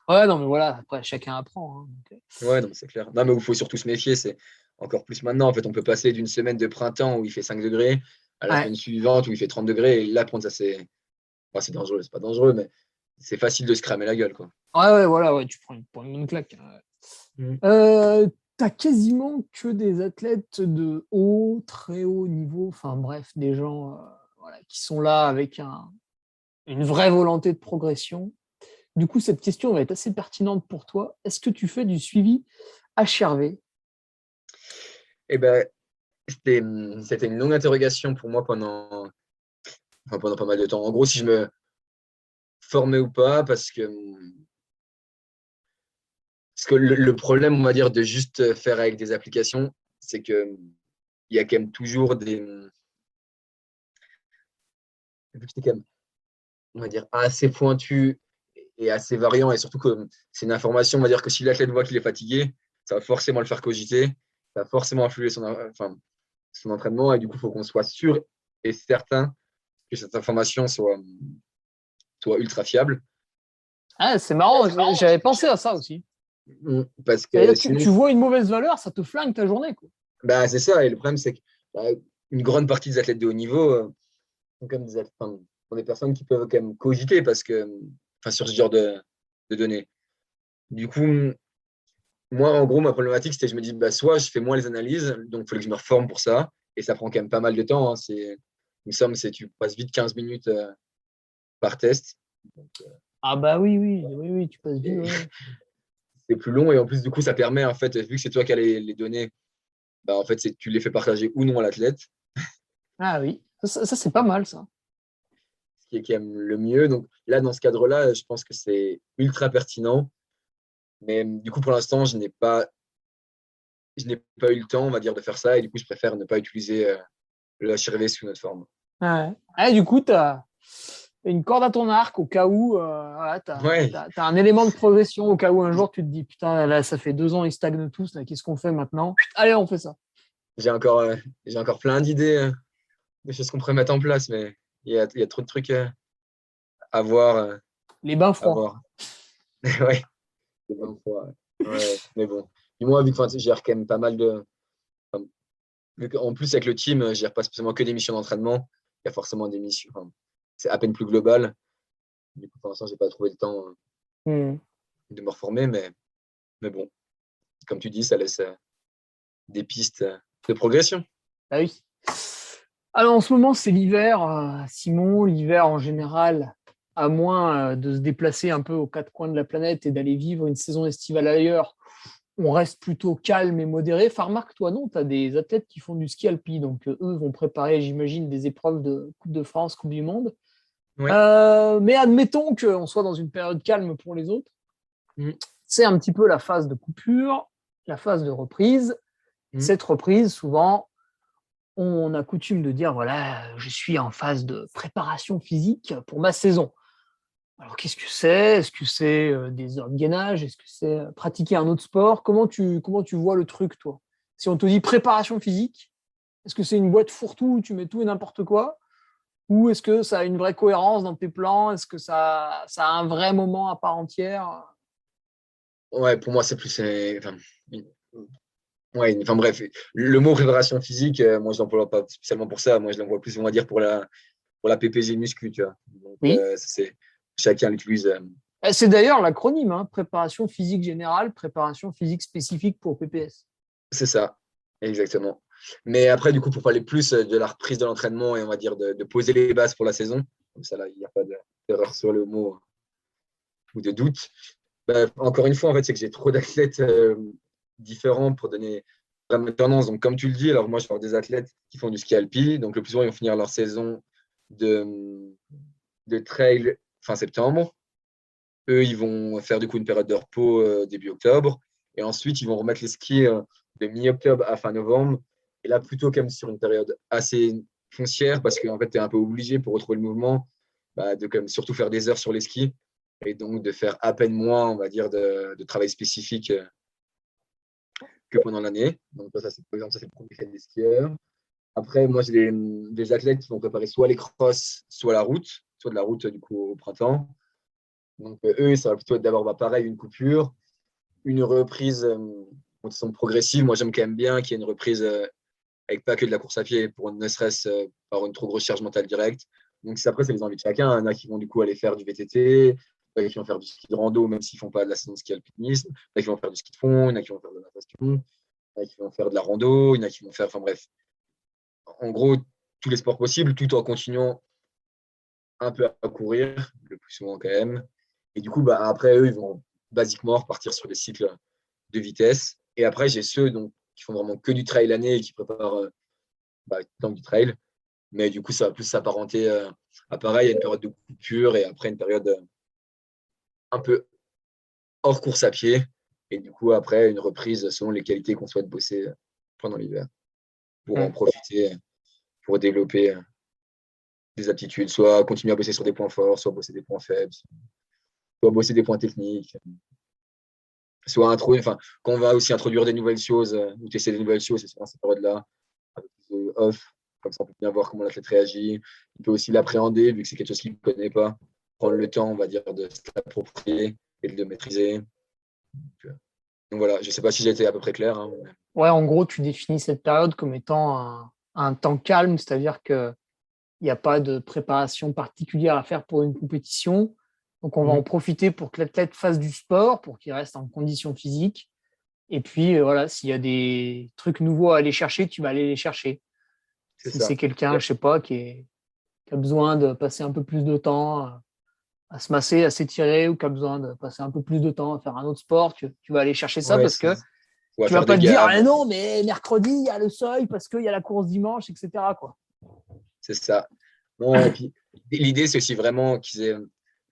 Ouais, non, mais voilà, après, chacun apprend, hein, donc, Ouais, non, c'est clair. Non, mais il faut surtout se méfier, c'est encore plus maintenant. En fait, on peut passer d'une semaine de printemps où il fait 5 degrés à la ouais. semaine suivante où il fait 30 degrés. Et là, prendre ça, enfin, c'est dangereux. C'est pas dangereux, mais c'est facile de se cramer la gueule, quoi. Ouais, ouais, voilà, ouais, tu prends une bonne claque, hein, ouais. Mm. T'as quasiment que des athlètes de haut, très haut niveau, enfin bref, des gens voilà, qui sont là avec une vraie volonté de progression. Du coup, cette question va être assez pertinente pour toi. Est-ce que tu fais du suivi HRV? Eh ben, c'était une longue interrogation pour moi enfin, pendant pas mal de temps. En gros, si je me formais ou pas, parce que le problème, on va dire, de juste faire avec des applications, c'est que il y a quand même toujours vu que c'est quand même, on va dire, assez pointu et assez variant, et surtout que c'est une information, on va dire que si l'athlète voit qu'il est fatigué, ça va forcément le faire cogiter, ça va forcément influer enfin, son entraînement, et du coup, il faut qu'on soit sûr et certain que cette information soit ultra fiable. Ah, c'est marrant, j'avais pensé à ça aussi. Parce que C'est-à-dire, sinon, tu vois une mauvaise valeur, ça te flingue ta journée, quoi. bah, c'est ça. Et le problème, c'est que bah, une grande partie des athlètes de haut niveau sont comme sont des personnes qui peuvent quand même cogiter parce que, enfin, sur ce genre de données. Du coup, moi, en gros, ma problématique, c'était je me dis, bah, soit je fais moins les analyses, donc il faut que je me reforme pour ça. Et ça prend quand même pas mal de temps. Hein. Il me semble c'est tu passes vite 15 minutes par test. Donc, Ah bah oui, oui, oui, oui, tu passes vite, et ouais. c'est plus long. Et en plus, du coup, ça permet, en fait, vu que c'est toi qui as les données, bah, en fait, tu les fais partager ou non à l'athlète, Ah oui, ça, c'est pas mal, ça. ce qui est quand même le mieux. Donc là, dans ce cadre-là, je pense que c'est ultra pertinent. Mais du coup, pour l'instant, je n'ai pas eu le temps, on va dire, de faire ça. Et du coup, je préfère ne pas utiliser le HRV sous notre forme. Ouais. Ah, du coup, tu as une corde à ton arc au cas où voilà, tu Ouais, as un élément de progression, au cas où un jour tu te dis, putain, là, ça fait 2 ans, ils stagnent tous, là, qu'est-ce qu'on fait maintenant? Allez, on fait ça. j'ai encore, euh, j'ai encore plein d'idées, de choses qu'on pourrait mettre en place, mais il y a trop de trucs à voir. Les bains À froids. voir. Ouais, c'est bonne fois. Ouais. Ouais. Mais bon, du moins, vu que enfin, je gère quand même pas mal de. Enfin, en plus, avec le team, je gère pas spécialement que des missions d'entraînement. Il y a forcément des missions. Enfin, c'est à peine plus global. Du coup, pour l'instant, j'ai pas trouvé le temps Hmm. de me reformer, mais bon, comme tu dis, ça laisse des pistes de progression. Ah oui. Alors, en ce moment, c'est l'hiver, Simon. L'hiver, en général, à moins de se déplacer un peu aux quatre coins de la planète et d'aller vivre une saison estivale ailleurs, on reste plutôt calme et modéré. Enfin, remarque, toi, non, tu as des athlètes qui font du ski alpi. Donc, eux vont préparer, j'imagine, des épreuves de Coupe de France, Coupe du Monde. Oui. Mais admettons qu'on soit dans une période calme pour les autres. Mm, C'est un petit peu la phase de coupure, la phase de reprise. mm. Cette reprise, souvent, on a coutume de dire, voilà, je suis en phase de préparation physique pour ma saison. Alors, qu'est-ce que c'est? Est-ce que c'est des heures de gainage? Est-ce que c'est pratiquer un autre sport? Comment tu vois le truc, toi? Si on te dit préparation physique, est-ce que c'est une boîte fourre-tout où tu mets tout et n'importe quoi? Ou est-ce que ça a une vraie cohérence dans tes plans? Est-ce que ça a un vrai moment à part entière? Ouais, pour moi, c'est plus. Enfin, ouais, enfin bref, le mot préparation physique, moi, je l'emploie pas spécialement pour ça. Moi, je l'emploie plus, on va dire, pour la PPG muscu, tu vois. Donc, Oui. chacun l'utilise. C'est d'ailleurs l'acronyme, hein, préparation physique générale, préparation physique spécifique pour PPS. C'est ça, exactement. Mais après, du coup, pour parler plus de la reprise de l'entraînement et on va dire de poser les bases pour la saison, comme ça, là, il n'y a pas d'erreur sur le mot ou de doute. Bah, encore une fois, en fait, c'est que j'ai trop d'athlètes différents pour donner vraiment une tendance. Donc, comme tu le dis, alors moi, je vais avoir des athlètes qui font du ski alpi. Donc, le plus souvent, ils vont finir leur saison de, de trail fin septembre. Eux, ils vont faire du coup une période de repos début octobre. Et ensuite, ils vont remettre les skis de mi-octobre à fin novembre. Et là, plutôt comme sur une période assez foncière, parce qu'en fait, tu es un peu obligé pour retrouver le mouvement, bah, de comme, surtout faire des heures sur les skis. Et donc de faire à peine moins, on va dire, de travail spécifique que pendant l'année. Donc ça, c'est par exemple, ça, c'est le premier fait des skieurs. Après, moi, j'ai des athlètes qui vont préparer soit les crosses, soit la route, soit de la route du coup au printemps. Donc eux, ça va plutôt être d'abord bah, pareil, une coupure, une reprise de façon progressive. Moi, j'aime quand même bien qu'il y ait une reprise avec pas que de la course à pied, pour ne serait-ce par une trop grosse charge mentale directe. Donc après, c'est les envies de chacun. Il y en a qui vont du coup aller faire du VTT, il y en a qui vont faire du ski de rando, même s'ils ne font pas de la saison de ski alpinisme, il y en a qui vont faire du ski de fond, il y en a qui vont faire de la natation, il y en a qui vont faire de la rando, il y en a qui vont faire, enfin bref, en gros, tous les sports possibles, tout en continuant un peu à courir, le plus souvent quand même. Et du coup, bah, après, eux, ils vont basiquement repartir sur des cycles de vitesse. Et après, j'ai ceux donc, qui font vraiment que du trail l'année et qui préparent bah, tant du trail. Mais du coup, ça va plus s'apparenter à pareil, à une période de coupure et après une période un peu hors course à pied. Et du coup, après, une reprise selon les qualités qu'on souhaite bosser pendant l'hiver pour en Mm. profiter, pour développer des aptitudes, soit continuer à bosser sur des points forts, soit bosser des points faibles, soit bosser des points techniques, soit introduire, enfin, quand on va aussi introduire des nouvelles choses ou tester des nouvelles choses, c'est souvent cette période-là, avec plus off, comme ça on peut bien voir comment l'athlète réagit. Il peut aussi l'appréhender vu que c'est quelque chose qu'il ne connaît pas. prendre le temps, on va dire, de se l'approprier et de le maîtriser. Donc voilà, je ne sais pas si j'ai été à peu près clair. Hein. Ouais, en gros, tu définis cette période comme étant un temps calme, c'est-à-dire qu'il n'y a pas de préparation particulière à faire pour une compétition. Donc, on va en profiter pour que l'athlète fasse du sport, pour qu'il reste en condition physique. Et puis, voilà, s'il y a des trucs nouveaux à aller chercher, tu vas aller les chercher. C'est Si ça. c'est quelqu'un, je sais pas, qui a besoin de passer un peu plus de temps à se masser, à s'étirer, ou qui a besoin de passer un peu plus de temps à faire un autre sport, tu vas aller chercher ça Ouais, parce que ou à tu vas faire pas des te dire, ah gammes. non, mais mercredi, il y a le seuil parce qu'il y a la course dimanche, etc., quoi. C'est ça. Non, et puis, l'idée, c'est aussi vraiment qu'ils aient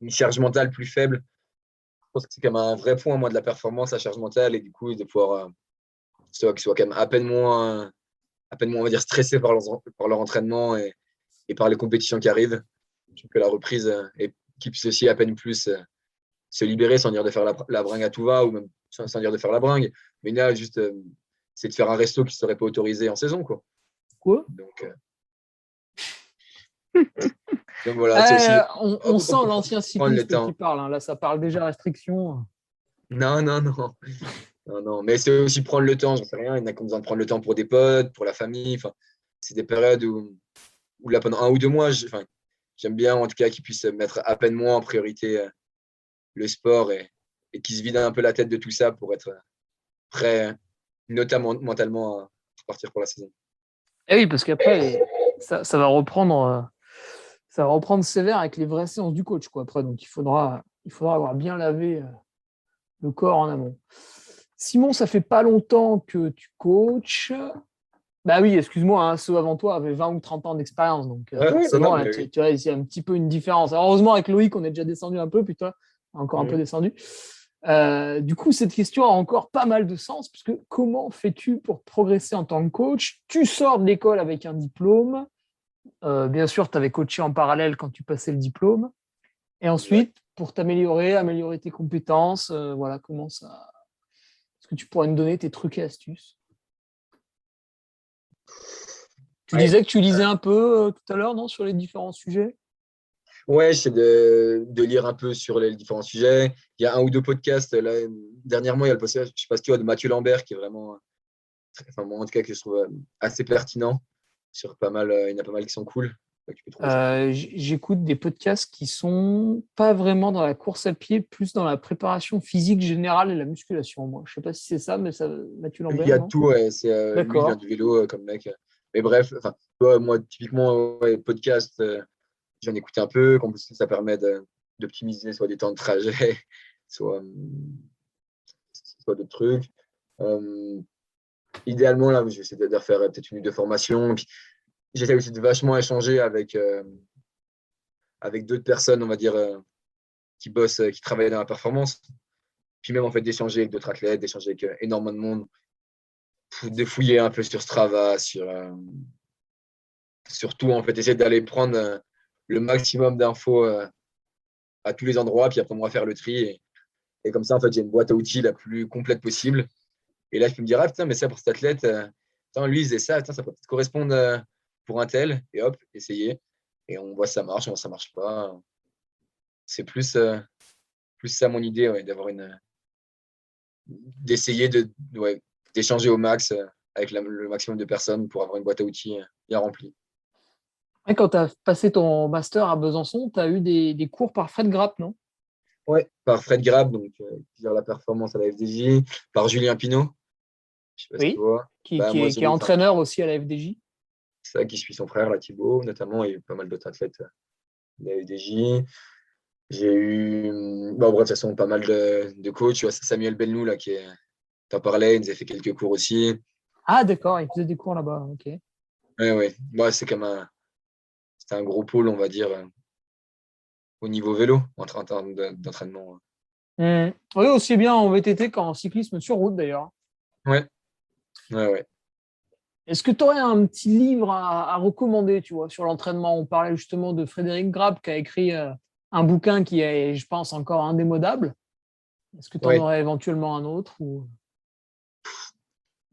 une charge mentale plus faible. Je pense que c'est quand même un vrai point, moi, de la performance, la charge mentale, et du coup, de pouvoir qu'ils soient quand même à peine moins, on va dire, stressés par leur entraînement et par les compétitions qui arrivent. Je trouve que la reprise, et qu'ils puissent aussi à peine plus se libérer sans dire de faire la bringue à tout va, ou même sans dire de faire la bringue. Mais là, juste, c'est de faire un resto qui ne serait pas autorisé en saison, quoi. Quoi? Donc voilà, c'est aussi On sent l'ancien prendre le cycliste qui temps. parle. Hein. Là, ça parle déjà restriction. Non, non, non. Non, non. Mais c'est aussi prendre le temps, j'en sais rien. Il y en a qui ont besoin de prendre le temps pour des potes, pour la famille. Enfin, c'est des périodes où là, pendant 1 ou 2 mois, j'aime bien en tout cas qu'ils puissent mettre à peine moins en priorité le sport et qu'ils se vident un peu la tête de tout ça pour être prêt, notamment mentalement, à repartir pour la saison. Eh oui, parce qu'après, ça va reprendre. Ça va reprendre sévère avec les vraies séances du coach, quoi. Après, donc il faudra avoir bien lavé le corps en amont. Simon, ça fait pas longtemps que tu coaches. Bah oui, excuse-moi, hein, ceux avant toi avaient 20 ou 30 ans d'expérience, donc Ouais, non, forcément, non, là, mais tu oui. vois, il y a un petit peu une différence. Alors, heureusement, avec Loïc, on est déjà descendu un peu, puis toi, encore un peu Mhm. descendu. Du coup, cette question a encore pas mal de sens, puisque comment fais-tu pour progresser en tant que coach? Tu sors de l'école avec un diplôme. Bien sûr, tu avais coaché en parallèle quand tu passais le diplôme. Et Exact. ensuite, pour t'améliorer, améliorer tes compétences, voilà, comment ça. Est-ce que tu pourrais me donner tes trucs et astuces? Tu Ouais, disais que tu lisais un peu tout à l'heure, non, sur les différents sujets? ouais, c'est de lire un peu sur les différents sujets. Il y a 1 ou 2 podcasts. Là, dernièrement, il y a le podcast, je ne sais pas si tu vois, de Mathieu Lambert qui est vraiment, enfin, moi, en tout cas, que je trouve assez pertinent. Sur pas mal, il y en a pas mal qui sont cool. Tu peux trouver ça. J'écoute des podcasts qui sont pas vraiment dans la course à pied, plus dans la préparation physique générale et la musculation. Moi, je sais pas si c'est ça, mais ça, Mathieu Il Lambert, y a non? tout, ouais. Lui, il vient D'accord. du vélo comme mec. Mais bref, enfin, tu vois, moi, typiquement, ouais, podcast, j'en écoute un peu. Comme ça permet d'optimiser soit des temps de trajet, soit, soit d'autres trucs. Euh, idéalement, là, je vais essayer de refaire peut-être 1 ou 2 formations. Puis, j'essaie aussi de vachement échanger avec d'autres personnes, on va dire, qui bossent, qui travaillent dans la performance. Puis même, en fait, d'échanger avec d'autres athlètes, d'échanger avec énormément de monde, de fouiller un peu sur Strava, surtout, en fait, essayer d'aller prendre le maximum d'infos à tous les endroits, puis après, on va faire le tri. Et comme ça, en fait, j'ai une boîte à outils la plus complète possible. Et là, je peux me dire, ah putain, mais ça, pour cet athlète, putain, lui, il faisait ça, putain, ça peut peut-être correspondre pour un tel. Et hop, essayer. Et on voit si ça marche, on voit si ça marche pas. C'est plus ça mon idée, ouais, d'essayer ouais, d'échanger au max avec le maximum de personnes pour avoir une boîte à outils bien remplie. Et quand tu as passé ton master à Besançon, tu as eu des cours par Fred Grapp, non? Ouais, par Fred Grab, donc qui gère la performance à la FDJ, par Julien Pinault, je sais pas si tu Oui. vois. Bah, moi, Qui est entraîneur aussi à la FDJ. c'est ça qui suit son frère, là, Thibaut, notamment, et pas mal d'autres athlètes de la FDJ. J'ai eu, bon, bref, de toute façon, pas mal de coachs. Tu vois, c'est Samuel Bennou, là, t'en parlais, il nous a fait quelques cours aussi. Ah, d'accord, il faisait des cours là-bas. Ok. Ouais, ouais. Moi, c'était un gros pôle, on va dire, au niveau vélo, en termes d'entraînement. Oui, aussi bien en VTT qu'en cyclisme sur route d'ailleurs. Ouais, ouais, ouais. Est-ce que tu aurais un petit livre à recommander, tu vois, sur l'entraînement? On parlait justement de Frédéric Grapp qui a écrit un bouquin qui est, je pense, encore indémodable. Est-ce que tu en Ouais. aurais éventuellement un autre ou...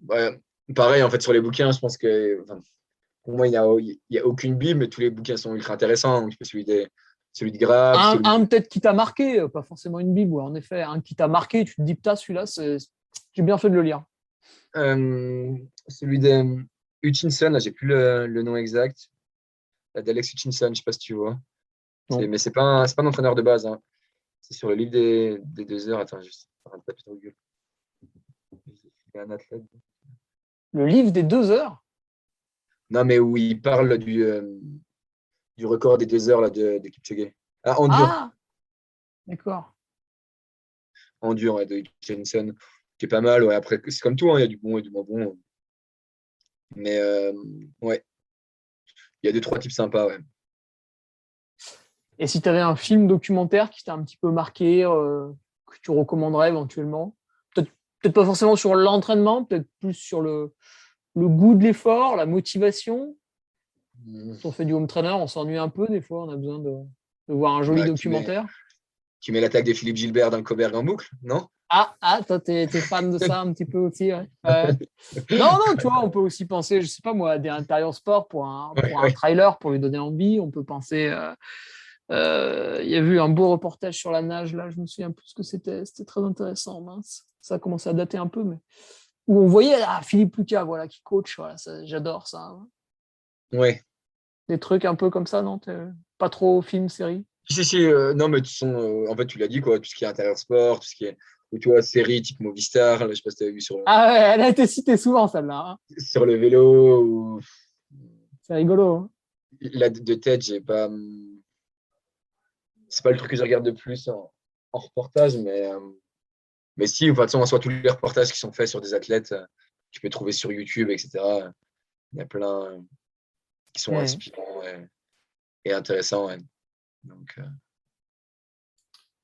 Ouais. Pareil, en fait, sur les bouquins, je pense que, enfin, pour moi, il y a aucune bible, mais tous les bouquins sont ultra intéressants. Donc, je peux suivre celui de Grave, Un peut-être qui t'a marqué, pas forcément une Bible, ouais, en effet, un qui t'a marqué, tu te dis, putain, celui-là, j'ai bien fait de le lire. celui de Hutchinson, là, j'ai plus le nom exact. D'Alex Hutchinson, je sais pas si tu vois. Non. Mais c'est pas un entraîneur de base, hein. C'est sur le livre des 2 heures. Attends, je suis en train de taper sur Google. Il est un athlète. Le livre des 2 heures? Non, mais où il parle du record des 2 heures là, de Kipchoge. Ah, Endure. Ah, d'accord. Endure, ouais, de Hutchinson, qui est pas mal. Ouais. Après, c'est comme tout, hein, il y a du bon et du moins bon. Mais ouais, il y a 2, 3 types sympas, ouais. Et si tu avais un film documentaire qui t'a un petit peu marqué, que tu recommanderais éventuellement, peut-être pas forcément sur l'entraînement, peut-être plus sur le goût de l'effort, la motivation. Quand on fait du home trainer, on s'ennuie un peu des fois, on a besoin de voir un joli Bah, documentaire. tu mets l'attaque de Philippe Gilbert dans le Coberg en boucle, non? Toi, t'es fan de ça un petit peu aussi, ouais. Ouais. Non, non, tu vois, on peut aussi penser, je sais pas moi, à des intérieurs sport Ouais, pour un ouais. trailer, pour lui donner envie. On peut penser, il y a eu un beau reportage sur la nage, là, je me souviens plus ce que c'était très intéressant, mince. Ça a commencé à dater un peu, mais où on voyait Philippe Lucas, voilà, qui coach, voilà, j'adore ça, hein. Ouais. Des trucs un peu comme ça, non? Pas trop film, série? Si, non, mais en fait, tu l'as dit, quoi, tout ce qui est intérieur sport, tout ce qui est, tu vois, série type Movistar, là, je sais pas si tu as vu Ah ouais, elle a été citée souvent, celle-là, hein. sur le vélo, ou C'est rigolo, hein. là, de tête, j'ai pas. C'est pas le truc que je regarde de plus en reportage, mais si, de toute façon, en soi, tous les reportages qui sont faits sur des athlètes, tu peux trouver sur YouTube, etc. Il y a plein qui sont Ouais. inspirants et intéressants. Ouais. Donc,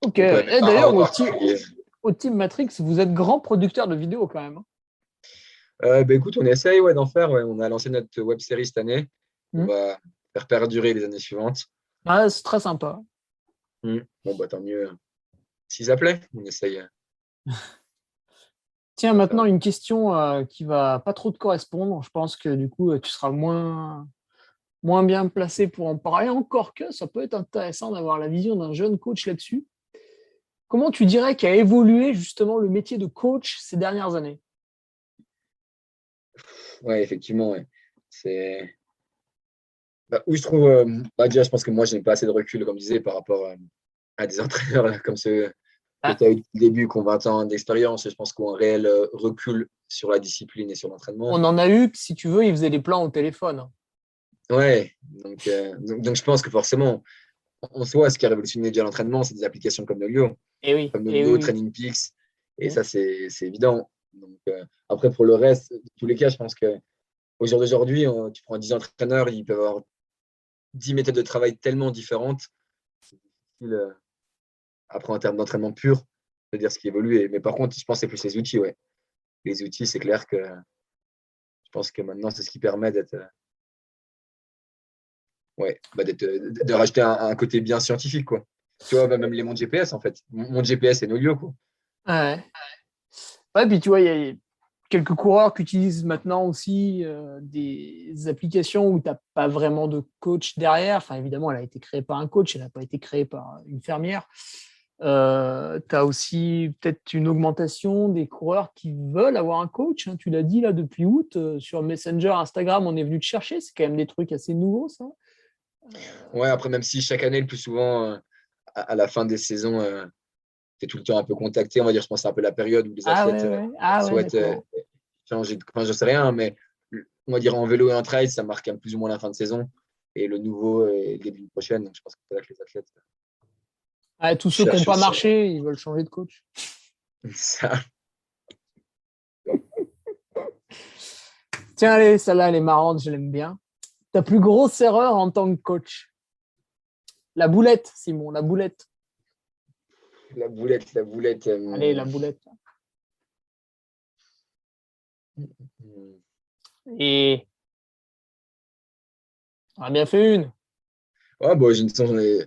Ok. donc ouais, mais Et en d'ailleurs, particulier. au Team Matrix, vous êtes grand producteur de vidéos quand même, hein. Bah, écoute, on essaye ouais, d'en faire. Ouais. On a lancé notre web série cette année. On Hmm. va faire perdurer les années suivantes. Ouais, c'est très sympa. Bon, bah, tant mieux. Si ça plaît, on essaye Tiens, de faire. maintenant, une question qui va pas trop te correspondre. Je pense que du coup, tu seras moins bien placé pour en parler, encore que ça peut être intéressant d'avoir la vision d'un jeune coach là-dessus. Comment tu dirais qu'a évolué justement le métier de coach ces dernières années? Ouais, effectivement. Ouais. C'est... Bah, où je trouve. Déjà, je pense que moi, je n'ai pas assez de recul, comme je disais, par rapport à des entraîneurs là, comme ceux que Ah, tu as eu depuis le début, qui ont 20 ans d'expérience. Et je pense qu'ils ont un réel recul sur la discipline et sur l'entraînement. on en a eu, si tu veux, ils faisaient les plans au téléphone. Ouais, donc je pense que forcément, en soi, ce qui a révolutionné déjà l'entraînement, c'est des applications comme Et Nolio, oui. Training Peaks, et Oui. ça, c'est évident. Donc, après, pour le reste, dans tous les cas, je pense qu'au jour d'aujourd'hui, tu prends 10 entraîneurs, ils peuvent avoir 10 méthodes de travail tellement différentes. C'est difficile, après, en termes d'entraînement pur, de dire ce qui évolue. Mais par contre, je pense que c'est plus les outils. Ouais. Les outils, c'est clair que je pense que maintenant, c'est ce qui permet de rajouter un côté bien scientifique, quoi. Tu vois, bah, même les montres GPS, en fait. Montre GPS et Nolio, quoi. Ouais. Ouais, puis tu vois, il y a quelques coureurs qui utilisent maintenant aussi des applications où tu n'as pas vraiment de coach derrière. Enfin, évidemment, elle a été créée par un coach, elle n'a pas été créée par une fermière. Tu as aussi peut-être une augmentation des coureurs qui veulent avoir un coach, hein. Tu l'as dit là depuis août, sur Messenger, Instagram, on est venu te chercher. C'est quand même des trucs assez nouveaux, ça. Ouais, après, même si chaque année, le plus souvent, à la fin des saisons, tu es tout le temps un peu contacté, on va dire, je pense que c'est un peu la période où les Ah athlètes ouais, ouais. Ah ouais, souhaitent d'accord. changer de. Enfin, je sais rien, mais on va dire en vélo et en trail, ça marque plus ou moins la fin de saison. Et le nouveau est le début de prochaine. Donc, je pense que c'est là que les athlètes Ah, tous ceux qui n'ont cherchent pas aussi marché, ils veulent changer de coach. ça. Tiens, allez, celle-là, elle est marrante, je l'aime bien. Ta plus grosse erreur en tant que coach? La boulette, Simon, la boulette. La boulette. Allez, la boulette. Hmm. Et on a bien fait une. Ouais, bon, j'en ai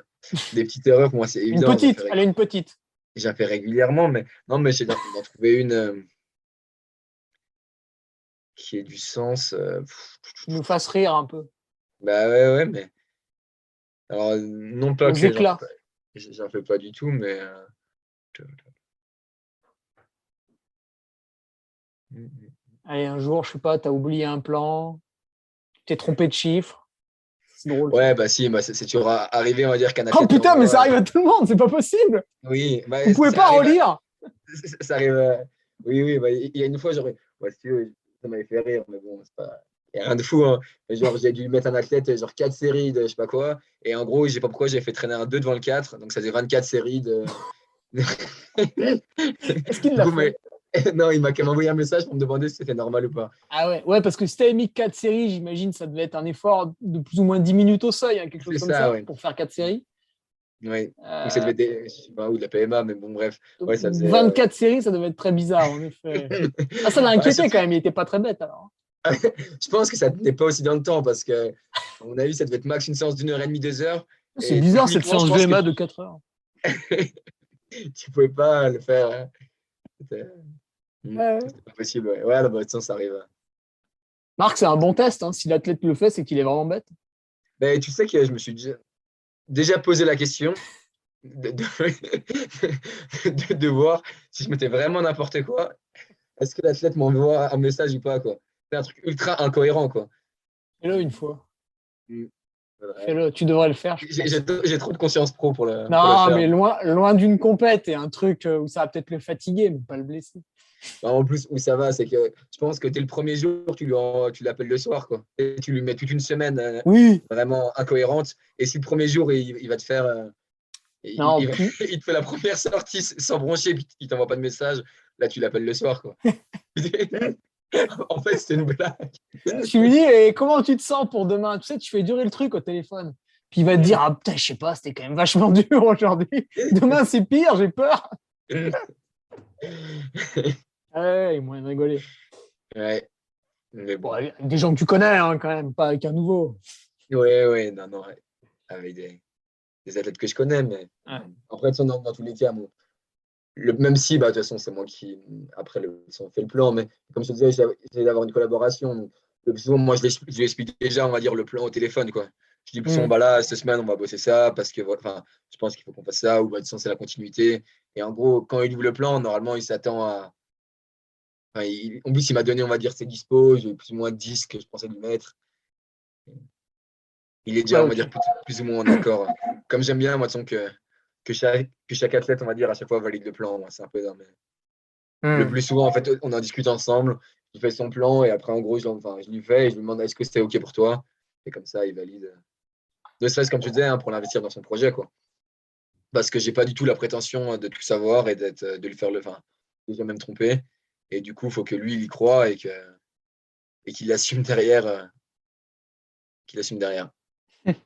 des petites erreurs. Moi, c'est Une évident. petite, allez, une petite. J'en fais régulièrement. Mais non, mais j'ai d'en trouver une qui ait du sens. Qui nous fasse rire un peu. Bah ouais, ouais, mais Alors, non pas Aux que éclats. j'en fais pas du tout, mais je- Allez, un jour, je sais pas, tu as oublié un plan, tu t'es trompé de chiffre. C'est drôle, ça. ouais, bah si, bah, c'est toujours arrivé, on va dire qu'un Oh athlète putain, mais ça m'envoie. arrive à tout le monde, c'est pas possible. Oui, bah, Vous pouvez ça pas arrive. relire. Ça arrive. Oui, oui, bah, il y a une fois, j'aurais. Ouais, si tu veux, ça m'avait fait rire, mais bon, c'est pas. Il n'y a rien de fou, hein. Genre, j'ai dû mettre un athlète, genre 4 séries de je sais pas quoi. Et en gros, je sais pas pourquoi, j'ai fait traîner un 2 devant le 4. Donc, ça faisait 24 séries de. Est-ce qu'il Du l'a coup, fait? mais. Non, il m'a quand même envoyé un message pour me demander si c'était normal ou pas. Ah ouais, ouais, parce que si t'avais mis 4 séries, j'imagine ça devait être un effort de plus ou moins 10 minutes au seuil, hein, quelque chose C'est comme ça, ça, ouais. pour faire 4 séries. Oui. Ou ça devait Euh, être je sais pas, ou de la PMA, mais bon, bref. Ouais, ça faisait. 24 séries, ça devait être très bizarre, en effet. Ah, ça l'a Ouais, inquiété quand même, il était pas très bête alors. je pense que ça tenait pas aussi dans le temps parce que, à mon avis, ça devait être max une séance d'1 h 30, 2 heures. C'est Et bizarre cette techniquement, je séance pense que VMA de 4 heures. tu pouvais pas le faire. C'était Ouais. c'était pas possible. Ouais, ouais, non, bah, de toute façon, ça arrive. Marc, c'est un bon test, hein. Si l'athlète le fait, c'est qu'il est vraiment bête. Mais tu sais que je me suis déjà posé la question de voir si je mettais vraiment n'importe quoi. Est-ce que l'athlète m'envoie un message ou pas, quoi. C'est un truc ultra incohérent, quoi. Fais-le une fois. Mm. Ouais. Fais-le, tu devrais le faire, je J'ai pense. j'ai trop de conscience pro pour le Non, faire. mais loin d'une compète et un truc où ça va peut-être le fatiguer, mais pas le blesser. Bah, en plus, où ça va, c'est que je pense que dès le premier jour, tu l'appelles le soir, quoi. Et tu lui mets toute une semaine Oui, vraiment incohérente. Et si le premier jour, il va te faire. non, puis Il te fait la première sortie sans broncher, puis il t'envoie pas de message, là, tu l'appelles le soir, quoi. En fait, c'était une blague. tu lui dis, et comment tu te sens pour demain? Tu sais, tu fais durer le truc au téléphone. Puis il va te dire, ah putain, je sais pas, c'était quand même vachement dur aujourd'hui. Demain, c'est pire, j'ai peur. Ah ouais, il y a moyen de rigoler. Ouais, mais Bon, bon. avec des gens que tu connais, hein, quand même, pas avec un nouveau. Ouais, ouais, non, non, ouais. Avec des athlètes que je connais, mais Ouais. après, de toute façon, dans tous les cas, bon, même si, bah, de toute façon, c'est moi qui, après, on fait le plan, mais comme je te disais, j'essaie d'avoir une collaboration. Donc, le plus souvent, moi, je lui explique déjà, on va dire, le plan au téléphone, quoi. Je dis plus souvent, Hmm. bah là, cette semaine, on va bosser ça, parce que, voilà, enfin, je pense qu'il faut qu'on fasse ça, ou bah, de toute façon, c'est la continuité. Et en gros, quand il ouvre le plan, normalement, il s'attend à. Enfin, en plus, il m'a donné, on va dire, ses dispos, j'ai plus ou moins 10 que je pensais lui mettre. Il est Ouais, déjà, on va ok. dire, plus ou moins en accord. Comme j'aime bien, moi, de toute façon, que chaque athlète, on va dire, à chaque fois valide le plan. Moi, c'est un peu dans le Hmm. plus souvent, en fait, on en discute ensemble. Il fait son plan et après, en gros, je lui fais et je lui demande est-ce que c'est OK pour toi? Et comme ça, il valide. Ne serait-ce, comme tu disais, hein, pour l'investir dans son projet, quoi. Parce que j'ai pas du tout la prétention de tout savoir et de lui faire enfin, déjà même tromper. Et du coup, il faut que lui, il y croit et qu'il assume derrière. Qu'il assume derrière. Parce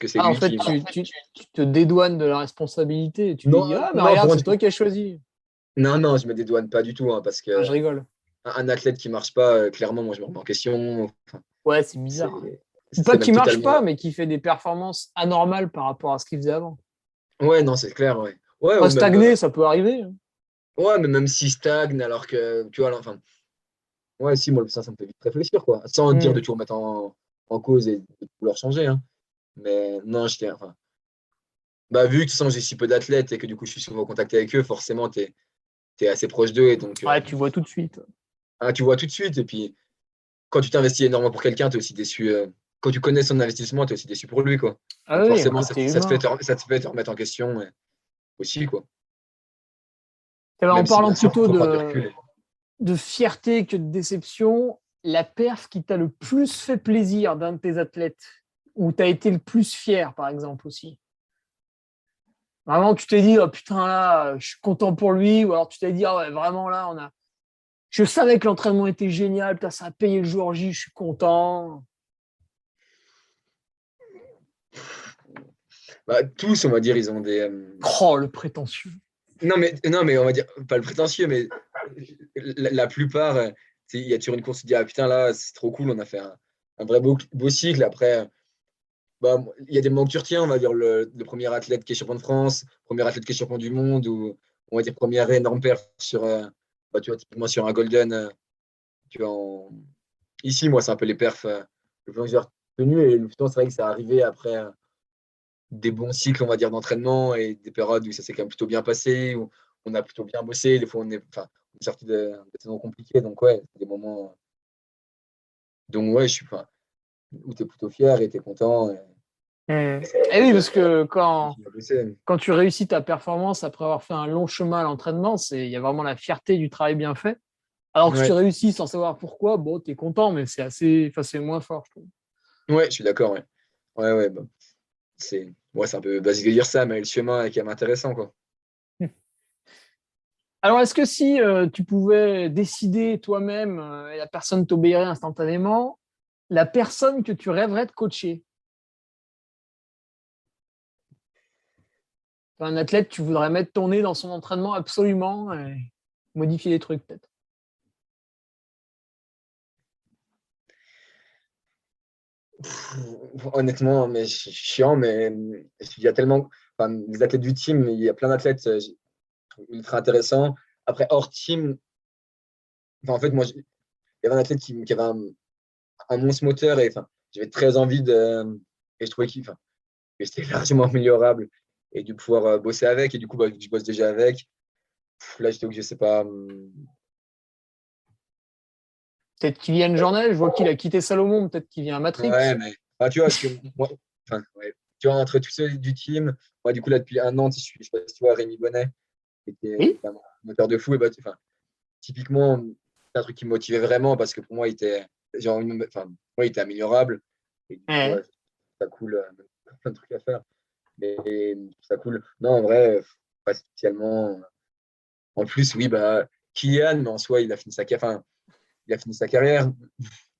que c'est Ah, en lui fait, qui. tu te dédouanes de la responsabilité et tu lui Non, dis, ah, mais non, regarde, bon, c'est toi qui as choisi. non, non, je me dédouane pas du tout, hein, parce Ah, je que rigole. un athlète qui marche pas, clairement, moi, je me remets en question. Enfin, Ouais, c'est bizarre. c'est Ou pas c'est même qui marche totalement. pas, mais qui fait des performances anormales par rapport à ce qu'il faisait avant. Ouais, non, c'est clair, ouais. Ouais, ou Pas même, stagner, ça peut arriver, hein. ouais, mais même s'il stagne, alors que, tu vois, enfin, ouais, si, moi, ça me fait vite réfléchir, quoi. Sans dire de Hmm. tout remettre en cause et de vouloir changer, hein. Mais non, enfin, bah, vu que de toute façon, j'ai si peu d'athlètes et que du coup, je suis souvent en contact avec eux, forcément, tu es assez proche d'eux et donc, Ouais, tu vois tout de suite. hein, tu vois tout de suite. Et puis, quand tu t'investis énormément pour quelqu'un, tu es aussi déçu. Quand tu connais son investissement, tu es aussi déçu pour lui, quoi. Ah Donc, oui, il y a un forcément, côté humain. ça te fait te remettre en question aussi, quoi. Eh ben, en Même si, parlant bien sûr, il plutôt faut prendre du recul. de fierté que de déception, la perf qui t'a le plus fait plaisir d'un de tes athlètes, où tu as été le plus fier, par exemple, aussi. Vraiment, tu t'es dit, oh putain, là, je suis content pour lui, ou alors tu t'es dit, ah ouais, vraiment, là, je savais que l'entraînement était génial, putain, ça a payé le jour J, je suis content. Bah, tous, on va dire, ils ont des. Oh, le prétentieux. Non, mais on va dire, pas le prétentieux, mais la plupart, il y a toujours une course qui dit ah putain, là, c'est trop cool, on a fait un vrai beau cycle. Après, bah, il y a des moments que tu retiens, on va dire, le premier athlète qui est champion de France, premier athlète qui est champion du monde, ou on va dire, première énorme perf sur, bah, tu vois, typiquement sur un Golden. Tu vois, ici, moi, c'est un peu les perfs. Le plan que tenu. Et le Python, c'est vrai que ça arrivait après des bons cycles, on va dire, d'entraînement et des périodes où ça s'est quand même plutôt bien passé, où on a plutôt bien bossé. Des fois, on est sorti de saisons compliquées. Donc, ouais, c'est des moments. Donc, ouais, où tu es plutôt fier et tu es content. Et oui, parce que quand, Continuer à bosser. quand tu réussis ta performance après avoir fait un long chemin à l'entraînement, il y a vraiment la fierté du travail bien fait. Alors que si tu Ouais, réussis sans savoir pourquoi, bon, tu es content, mais c'est moins fort, je trouve. ouais, je suis d'accord. Ouais, ouais, ouais. Bah, c'est un peu basique de dire ça, mais le chemin est quand même intéressant, quoi. Alors, est-ce que si tu pouvais décider toi-même et la personne t'obéirait instantanément, la personne que tu rêverais de coacher, un athlète, tu voudrais mettre ton nez dans son entraînement absolument et modifier les trucs peut-être. Honnêtement, mais c'est chiant, mais il y a tellement. Enfin, les athlètes du team, il y a plein d'athlètes ultra intéressants. Après, hors team, enfin, en fait, il y avait un athlète qui avait un monstre moteur et enfin, j'avais très envie de. Et je trouvais que c'était largement améliorable et de pouvoir bosser avec. Et du coup, bah, je bosse déjà avec. Là, j'étais que je sais pas. Peut-être Kylian Jornet, je vois qu'il a quitté Salomon, peut-être qu'il vient à Matrix. Ouais, mais tu vois, parce que moi, enfin, ouais, tu vois, entre tous ceux du team, moi, du coup, là, depuis un an, je sais pas si tu vois Rémi Bonnet, qui Oui. était un moteur de fou. Et bah, enfin, typiquement, c'est un truc qui me motivait vraiment parce que pour moi, enfin, il était améliorable. Et du coup, Ouais. ouais, ça cool, plein de trucs à faire. Mais ça cool. Non, en vrai, pas spécialement. En plus, oui, bah, Kylian, mais en soi, il a fini sa carrière.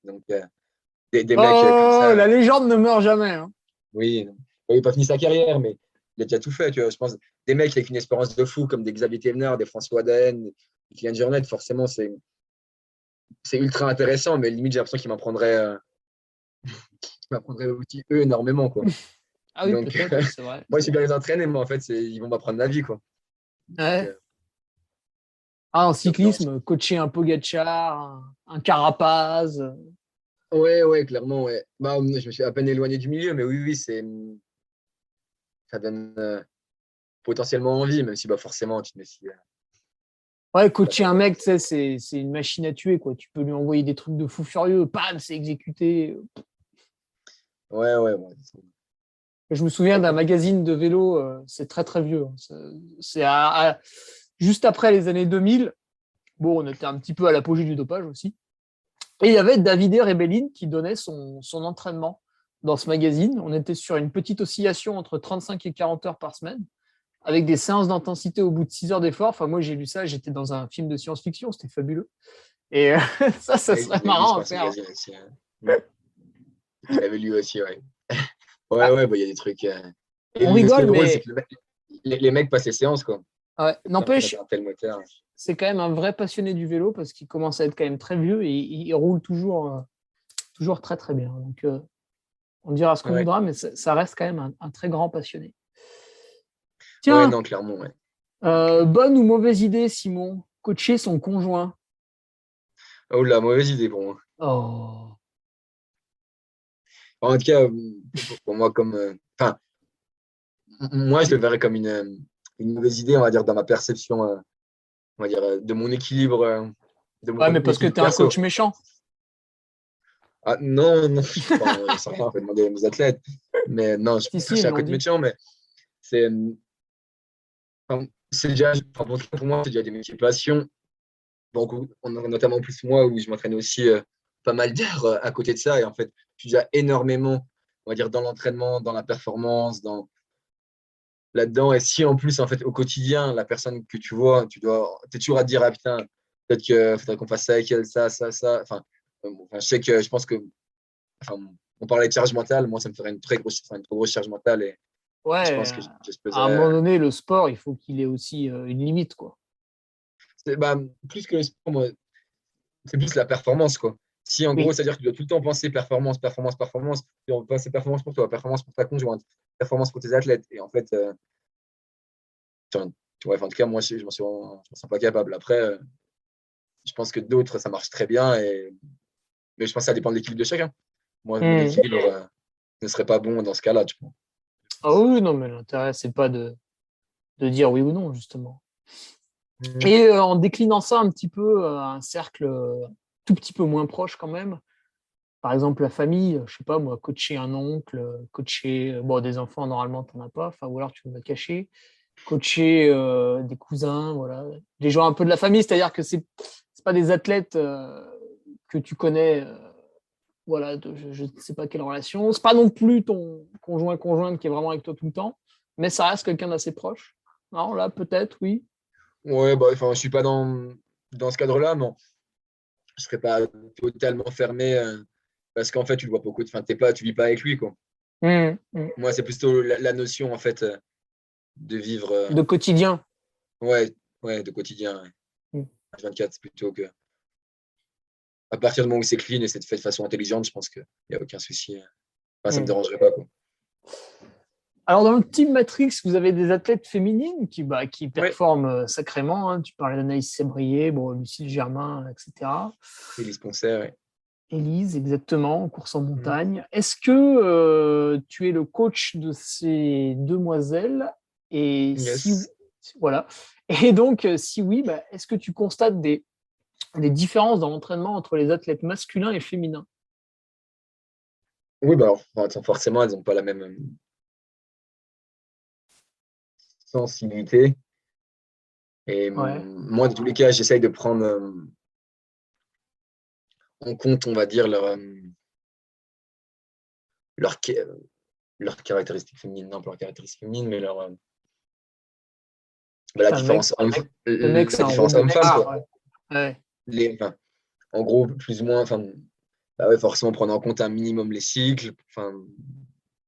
Donc, des mecs comme Oh, ça, la légende ne meurt jamais, hein. oui, non. Il n'a pas fini sa carrière, mais il a déjà tout fait. Tu vois. Je pense des mecs avec une espérance de fou, comme des Xavier Thévenard, des François Daen, des Kylian Jornet, forcément, c'est ultra intéressant, mais limite, j'ai l'impression qu'ils m'apprendraient aussi eux énormément. Quoi. Ah oui, Donc, peut-être, oui, c'est vrai. moi, je suis bien les entraîner, mais en fait, ils vont m'apprendre la vie. Quoi. Donc, Ouais. Ah, en non, cyclisme, coacher un Pogacar, un Carapaz. ouais, ouais, clairement, ouais. Bah, je me suis à peine éloigné du milieu, mais oui, oui, ça donne potentiellement envie, même si bah, forcément, tu te mets si. Ouais, coacher un mec, tu sais, c'est une machine à tuer, quoi. Tu peux lui envoyer des trucs de fou furieux, bam, c'est exécuté. Ouais, ouais, ouais. Je me souviens d'un magazine de vélo, c'est très très vieux, hein. C'est juste après les années 2000. Bon, on était un petit peu à l'apogée du dopage aussi. Et il y avait Davide Rebellin qui donnait son entraînement dans ce magazine. On était sur une petite oscillation entre 35 et 40 heures par semaine, avec des séances d'intensité au bout de 6 heures d'effort. Enfin, moi, j'ai lu ça, j'étais dans un film de science-fiction, c'était fabuleux. Et ça Ouais, serait je l'ai lu, je marrant à crois, ce faire. magazine aussi. Mm. Je l'avais lu aussi, ouais. Ouais, Ah, ouais, bah, il y a des trucs. Et on ce qui est rigole, drôle, c'est mais que les mecs passent les séances, quoi. ouais, Avec n'empêche, un tel moteur. c'est quand même un vrai passionné du vélo parce qu'il commence à être quand même très vieux et il roule toujours très très bien. Donc, on dira ce qu'on Ouais, voudra, mais ça reste quand même un très grand passionné. ouais, Tiens, non, clairement, ouais. bonne ou mauvaise idée, Simon, coacher son conjoint. Oh la mauvaise idée pour moi. Oh. En tout cas, pour moi, enfin, moi, je le verrais comme une mauvaise idée, on va dire, dans ma perception, on va dire, de mon équilibre, de Ouais, mon mais parce que équilibre tu es un perso. coach méchant. Ah, non, non, enfin, j'en sais rien, on peut demander à mes athlètes. Mais non, je Si, pense pas si, que je ils suis me un l'ont coach dit. méchant, mais c'est, enfin, c'est déjà, enfin, pour moi, c'est déjà des métiers passion. Donc, on a notamment plus moi où je m'entraîne aussi pas mal d'heures à côté de ça. Et en fait, je suis déjà énormément, on va dire, dans l'entraînement, dans la performance, là-dedans. Et si en plus, en fait, au quotidien, la personne que tu vois, t'es toujours à te dire, ah putain, peut-être qu'il faudrait qu'on fasse ça avec elle, ça, ça, ça. Enfin, je sais que je pense que, enfin, on parlait de charge mentale. Moi, ça me ferait une trop grosse charge mentale. Et je Ouais, pense que je se à un moment peserais. donné, le sport, il faut qu'il ait aussi une limite, quoi. Bah, plus que le sport, moi, c'est plus la performance, quoi. Si en gros, Oui. c'est-à-dire que tu dois tout le temps penser performance, performance, performance, tu dois penser performance pour toi, performance pour ta conjointe, performance pour tes athlètes. Et en fait, ouais, enfin, en tout cas, moi, je m'en sens pas capable. Après, je pense que d'autres, ça marche très bien. Mais je pense que ça dépend de l'équipe de chacun. Moi, mon Hmm. équilibre ne serait pas bon dans ce cas-là, tu vois. Ah oui, non, mais l'intérêt, c'est pas de dire oui ou non, justement. Mm. Et en déclinant ça un petit peu à un cercle tout petit peu moins proche quand même, par exemple la famille, je sais pas moi, coacher un oncle, coacher bon des enfants normalement t'en as pas, enfin ou alors tu vas cacher, coacher des cousins, voilà, des gens un peu de la famille, c'est-à-dire que c'est pas des athlètes que tu connais, voilà, je ne sais pas quelle relation, c'est pas non plus ton conjointe qui est vraiment avec toi tout le temps, mais ça reste quelqu'un d'assez proche. Non, là peut-être oui. Ouais, bah, enfin, je suis pas dans ce cadre-là, mais je serais pas totalement fermé parce qu'en fait, tu le vois beaucoup. Enfin, tu vis pas avec lui, quoi. Mmh, mmh. Moi, c'est plutôt la notion, en fait, de vivre, De quotidien. ouais, ouais, de quotidien, ouais. Mmh. H24, plutôt que à partir du moment où c'est clean et c'est fait de façon intelligente, je pense qu'il n'y a aucun souci. Enfin, ça me Mmh. dérangerait pas, quoi. Alors, dans le Team Matrix, vous avez des athlètes féminines qui Ouais, performent sacrément, hein. Tu parlais d'Anaïs Sébrier, bon, Lucille Germain, etc. et les sponsors, ouais. Élise, exactement, en course en Mhm. montagne. Est-ce que tu es le coach de ces demoiselles? Et si Yes. voilà. Et donc, si oui, bah, est-ce que tu constates des différences dans l'entraînement entre les athlètes masculins et féminins? Oui, bah, alors, enfin, forcément, elles n'ont pas la même sensibilité. Et Ouais, moi, dans tous les cas, j'essaye de prendre en compte, on va dire, leur, leurs caractéristiques féminines, non pas leurs caractéristiques féminines, mais bah, putain, le mec, c'est la un différence robot. homme-femme, Ah, quoi. ouais. Ouais. Enfin, en gros, plus ou moins, enfin, bah ouais, forcément prendre en compte un minimum les cycles, enfin,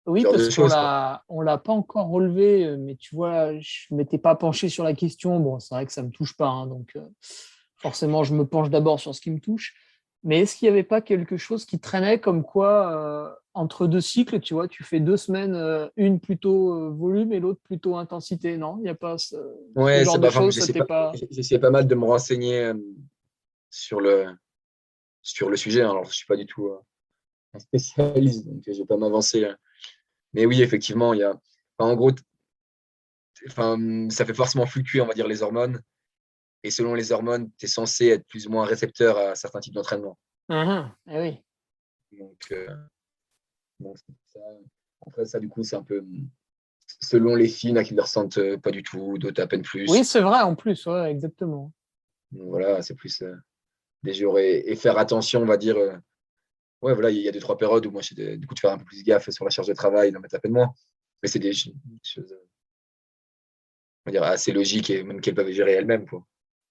ce Oui, genre parce de qu'on choses, quoi. l'a pas encore relevé, mais tu vois, je m'étais pas penché sur la question. Bon, c'est vrai que ça me touche pas, hein, donc forcément, je me penche d'abord sur ce qui me touche. Mais est-ce qu'il n'y avait pas quelque chose qui traînait comme quoi, entre deux cycles, tu vois, tu fais 2 semaines, une plutôt volume et l'autre plutôt intensité, non? Il n'y a pas ce Ouais, genre c'est de pas, enfin, choses, ça t'est pas. j'essaie pas mal de me renseigner sur sur le sujet, hein. Alors, je suis pas du tout un spécialiste, donc je vais pas m'avancer. Mais oui, effectivement, il y a, enfin, en gros, enfin, ça fait forcément fluctuer, on va dire, les hormones. Et selon les hormones, tu es censé être plus ou moins récepteur à certains types d'entraînement. Eh oui. Donc, bon, ça. Après, ça, du coup, c'est un peu selon les filles, il y en a qui ne le ressentent pas du tout, d'autres à peine Oui, plus. c'est vrai en plus, ouais, exactement. Donc, voilà, c'est plus des jours et faire attention, on va dire. Ouais, voilà, il y a deux, trois périodes où moi, du coup, de faire un peu plus gaffe sur la charge de travail, d'en mettre à peine moins. Mais c'est des choses, on va dire, assez logiques et même qu'elles peuvent gérer elles-mêmes, quoi.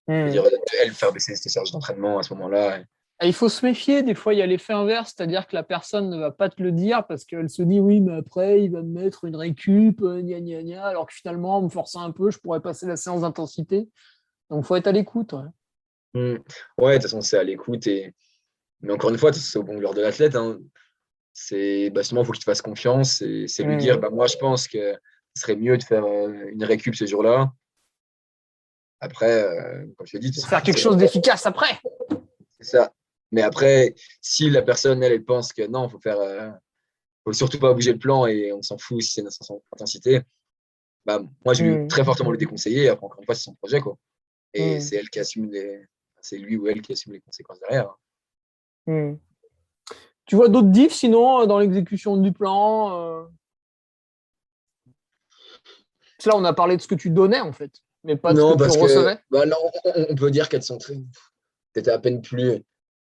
Hmm. C'est-à-dire, elles, faire baisser cette charge d'entraînement à ce moment-là. Et il faut se méfier, des fois il y a l'effet inverse, c'est-à-dire que la personne ne va pas te le dire parce qu'elle se dit oui, mais après il va me mettre une récup, gna gna gna, alors que finalement, en me forçant un peu, je pourrais passer la séance d'intensité. Donc il faut être à l'écoute. Ouais. Mm. Ouais, de toute façon, c'est à l'écoute. Mais encore une fois, c'est au bon vouloir de l'athlète, hein. C'est bah, justement, il faut qu'il te fasse confiance et c'est lui dire Hmm. bah, moi, je pense que ce serait mieux de faire une récup ce jour-là. Après, comme je t'ai dit, Pour faire quelque chose d'efficace après. c'est ça. Mais après, si la personne, elle pense que non, faut surtout pas bouger le plan et on s'en fout si c'est une intensité, bah, moi, je vais Hmm. très fortement le déconseiller. Après, encore une fois, c'est son projet, quoi. Et Hmm. c'est elle qui assume c'est lui ou elle qui assume les conséquences derrière, hein. Hmm. Tu vois d'autres diffs sinon dans l'exécution du plan Parce que là, on a parlé de ce que tu donnais en fait, mais pas de ce que Non, tu parce que recevais. bah, là, on peut dire qu'elles sont très, peut-être à peine plus,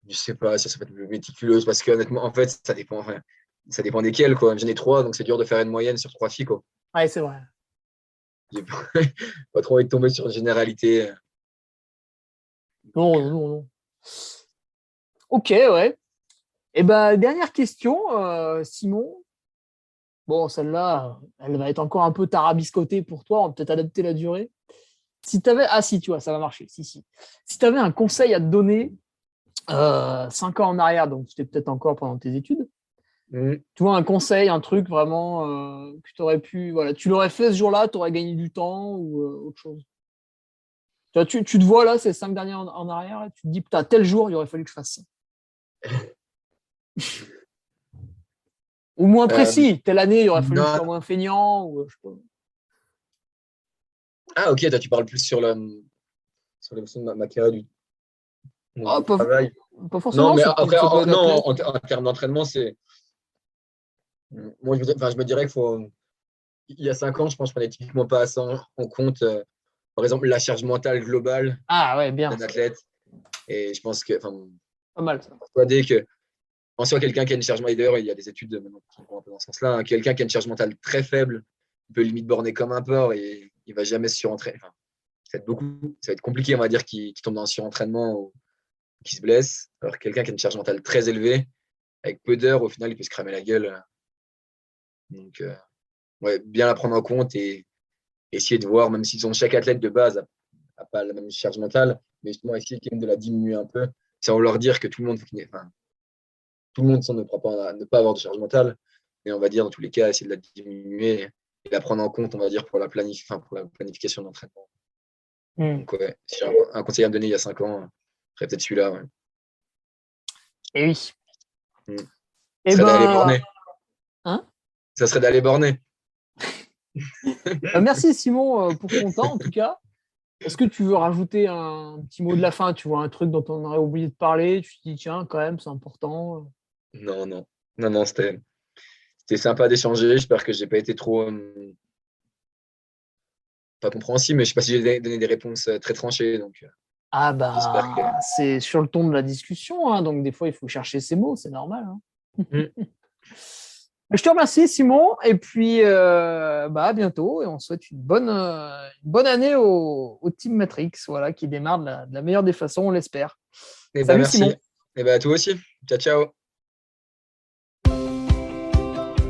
je sais pas si ça peut être plus méticuleuse, parce que honnêtement, en fait, ça dépend, enfin, ça dépend desquelles, quoi. J'en ai trois, donc c'est dur de faire une moyenne sur trois filles, quoi. Ouais, c'est vrai. J'ai pas, pas trop envie de tomber sur une généralité. Donc, Non, non, non. Ok, ouais. Et ben, dernière question, Simon. Bon, celle-là, elle va être encore un peu tarabiscotée pour toi. On va peut-être adapter la durée. Si tu avais. Ah, si, tu vois, ça va marcher. Si, si. Si tu avais un conseil à te donner 5 ans en arrière, donc c'était peut-être encore pendant tes études, mm, tu vois, un conseil, un truc vraiment que tu aurais pu. Voilà, tu l'aurais fait ce jour-là, tu aurais gagné du temps ou autre chose. Tu vois, tu te vois là, ces 5 derniers en arrière, et tu te dis, putain, tel jour, il aurait fallu que je fasse ça. Ou moins précis. Telle année, il aurait fallu que tu non. sois moins feignant. Ou, je sais pas. Ah, ok, toi, tu parles plus sur l'évolution de ma carrière Oh, du travail. pas Non, forcément, mais ça peut, après, ça peut être non, athlète. en termes d'entraînement, c'est. Moi, je me dirais qu'il faut. Il y a 5 ans, je pense que je prenais typiquement pas assez en compte, par exemple, la charge mentale globale Ah ouais, bien, d'un athlète. Et je pense que, enfin, pas mal ça. persuadé que, en soi, quelqu'un qui a une charge mentale, d'ailleurs, il y a des études maintenant qui vont un peu dans ce sens-là, hein, quelqu'un qui a une charge mentale très faible, il peut limite borner comme un porc et il va jamais se surentraîner. Enfin, ça va être compliqué, on va dire, qu'il tombe dans un surentraînement ou qu'il se blesse. Alors, quelqu'un qui a une charge mentale très élevée, avec peu d'heures, au final, il peut se cramer la gueule. Donc, ouais, bien la prendre en compte et essayer de voir, même si chaque athlète de base n'a pas la même charge mentale, mais justement essayer quand même de la diminuer un peu, sans leur dire que tout le monde, enfin, tout le monde ne pourra pas ne pas avoir de charge mentale, mais on va dire dans tous les cas, essayer de la diminuer et la prendre en compte, on va dire, pour la planification d'entraînement. Donc, ouais, si j'ai un conseil à me donner il y a 5 ans, ce serait peut-être celui-là. Ouais. Et oui. Ça serait d'aller borner. Hein, ça serait d'aller borner. merci Simon pour ton temps en tout cas. Est-ce que tu veux rajouter un petit mot de la fin? Tu vois un truc dont on aurait oublié de parler, tu te dis tiens quand même c'est important. Non, c'était sympa d'échanger. J'espère que j'ai pas été trop pas compréhensible, mais je sais pas si j'ai donné des réponses très tranchées. Donc, Ah j'espère que. c'est sur le ton de la discussion, hein, donc des fois il faut chercher ses mots, c'est normal. Hein. Je te remercie Simon et puis à bientôt et on souhaite une bonne année au Team Matrix, voilà, qui démarre de la meilleure des façons, on l'espère. Salut merci. Simon. Et à toi aussi. Ciao.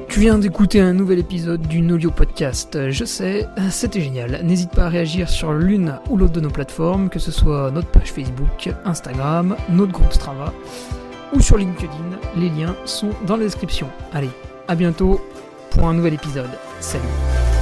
Tu viens d'écouter un nouvel épisode du Nolio Podcast. Je sais, c'était génial. N'hésite pas à réagir sur l'une ou l'autre de nos plateformes, que ce soit notre page Facebook, Instagram, notre groupe Strava ou sur LinkedIn. Les liens sont dans la description. Allez, à bientôt pour un nouvel épisode. Salut.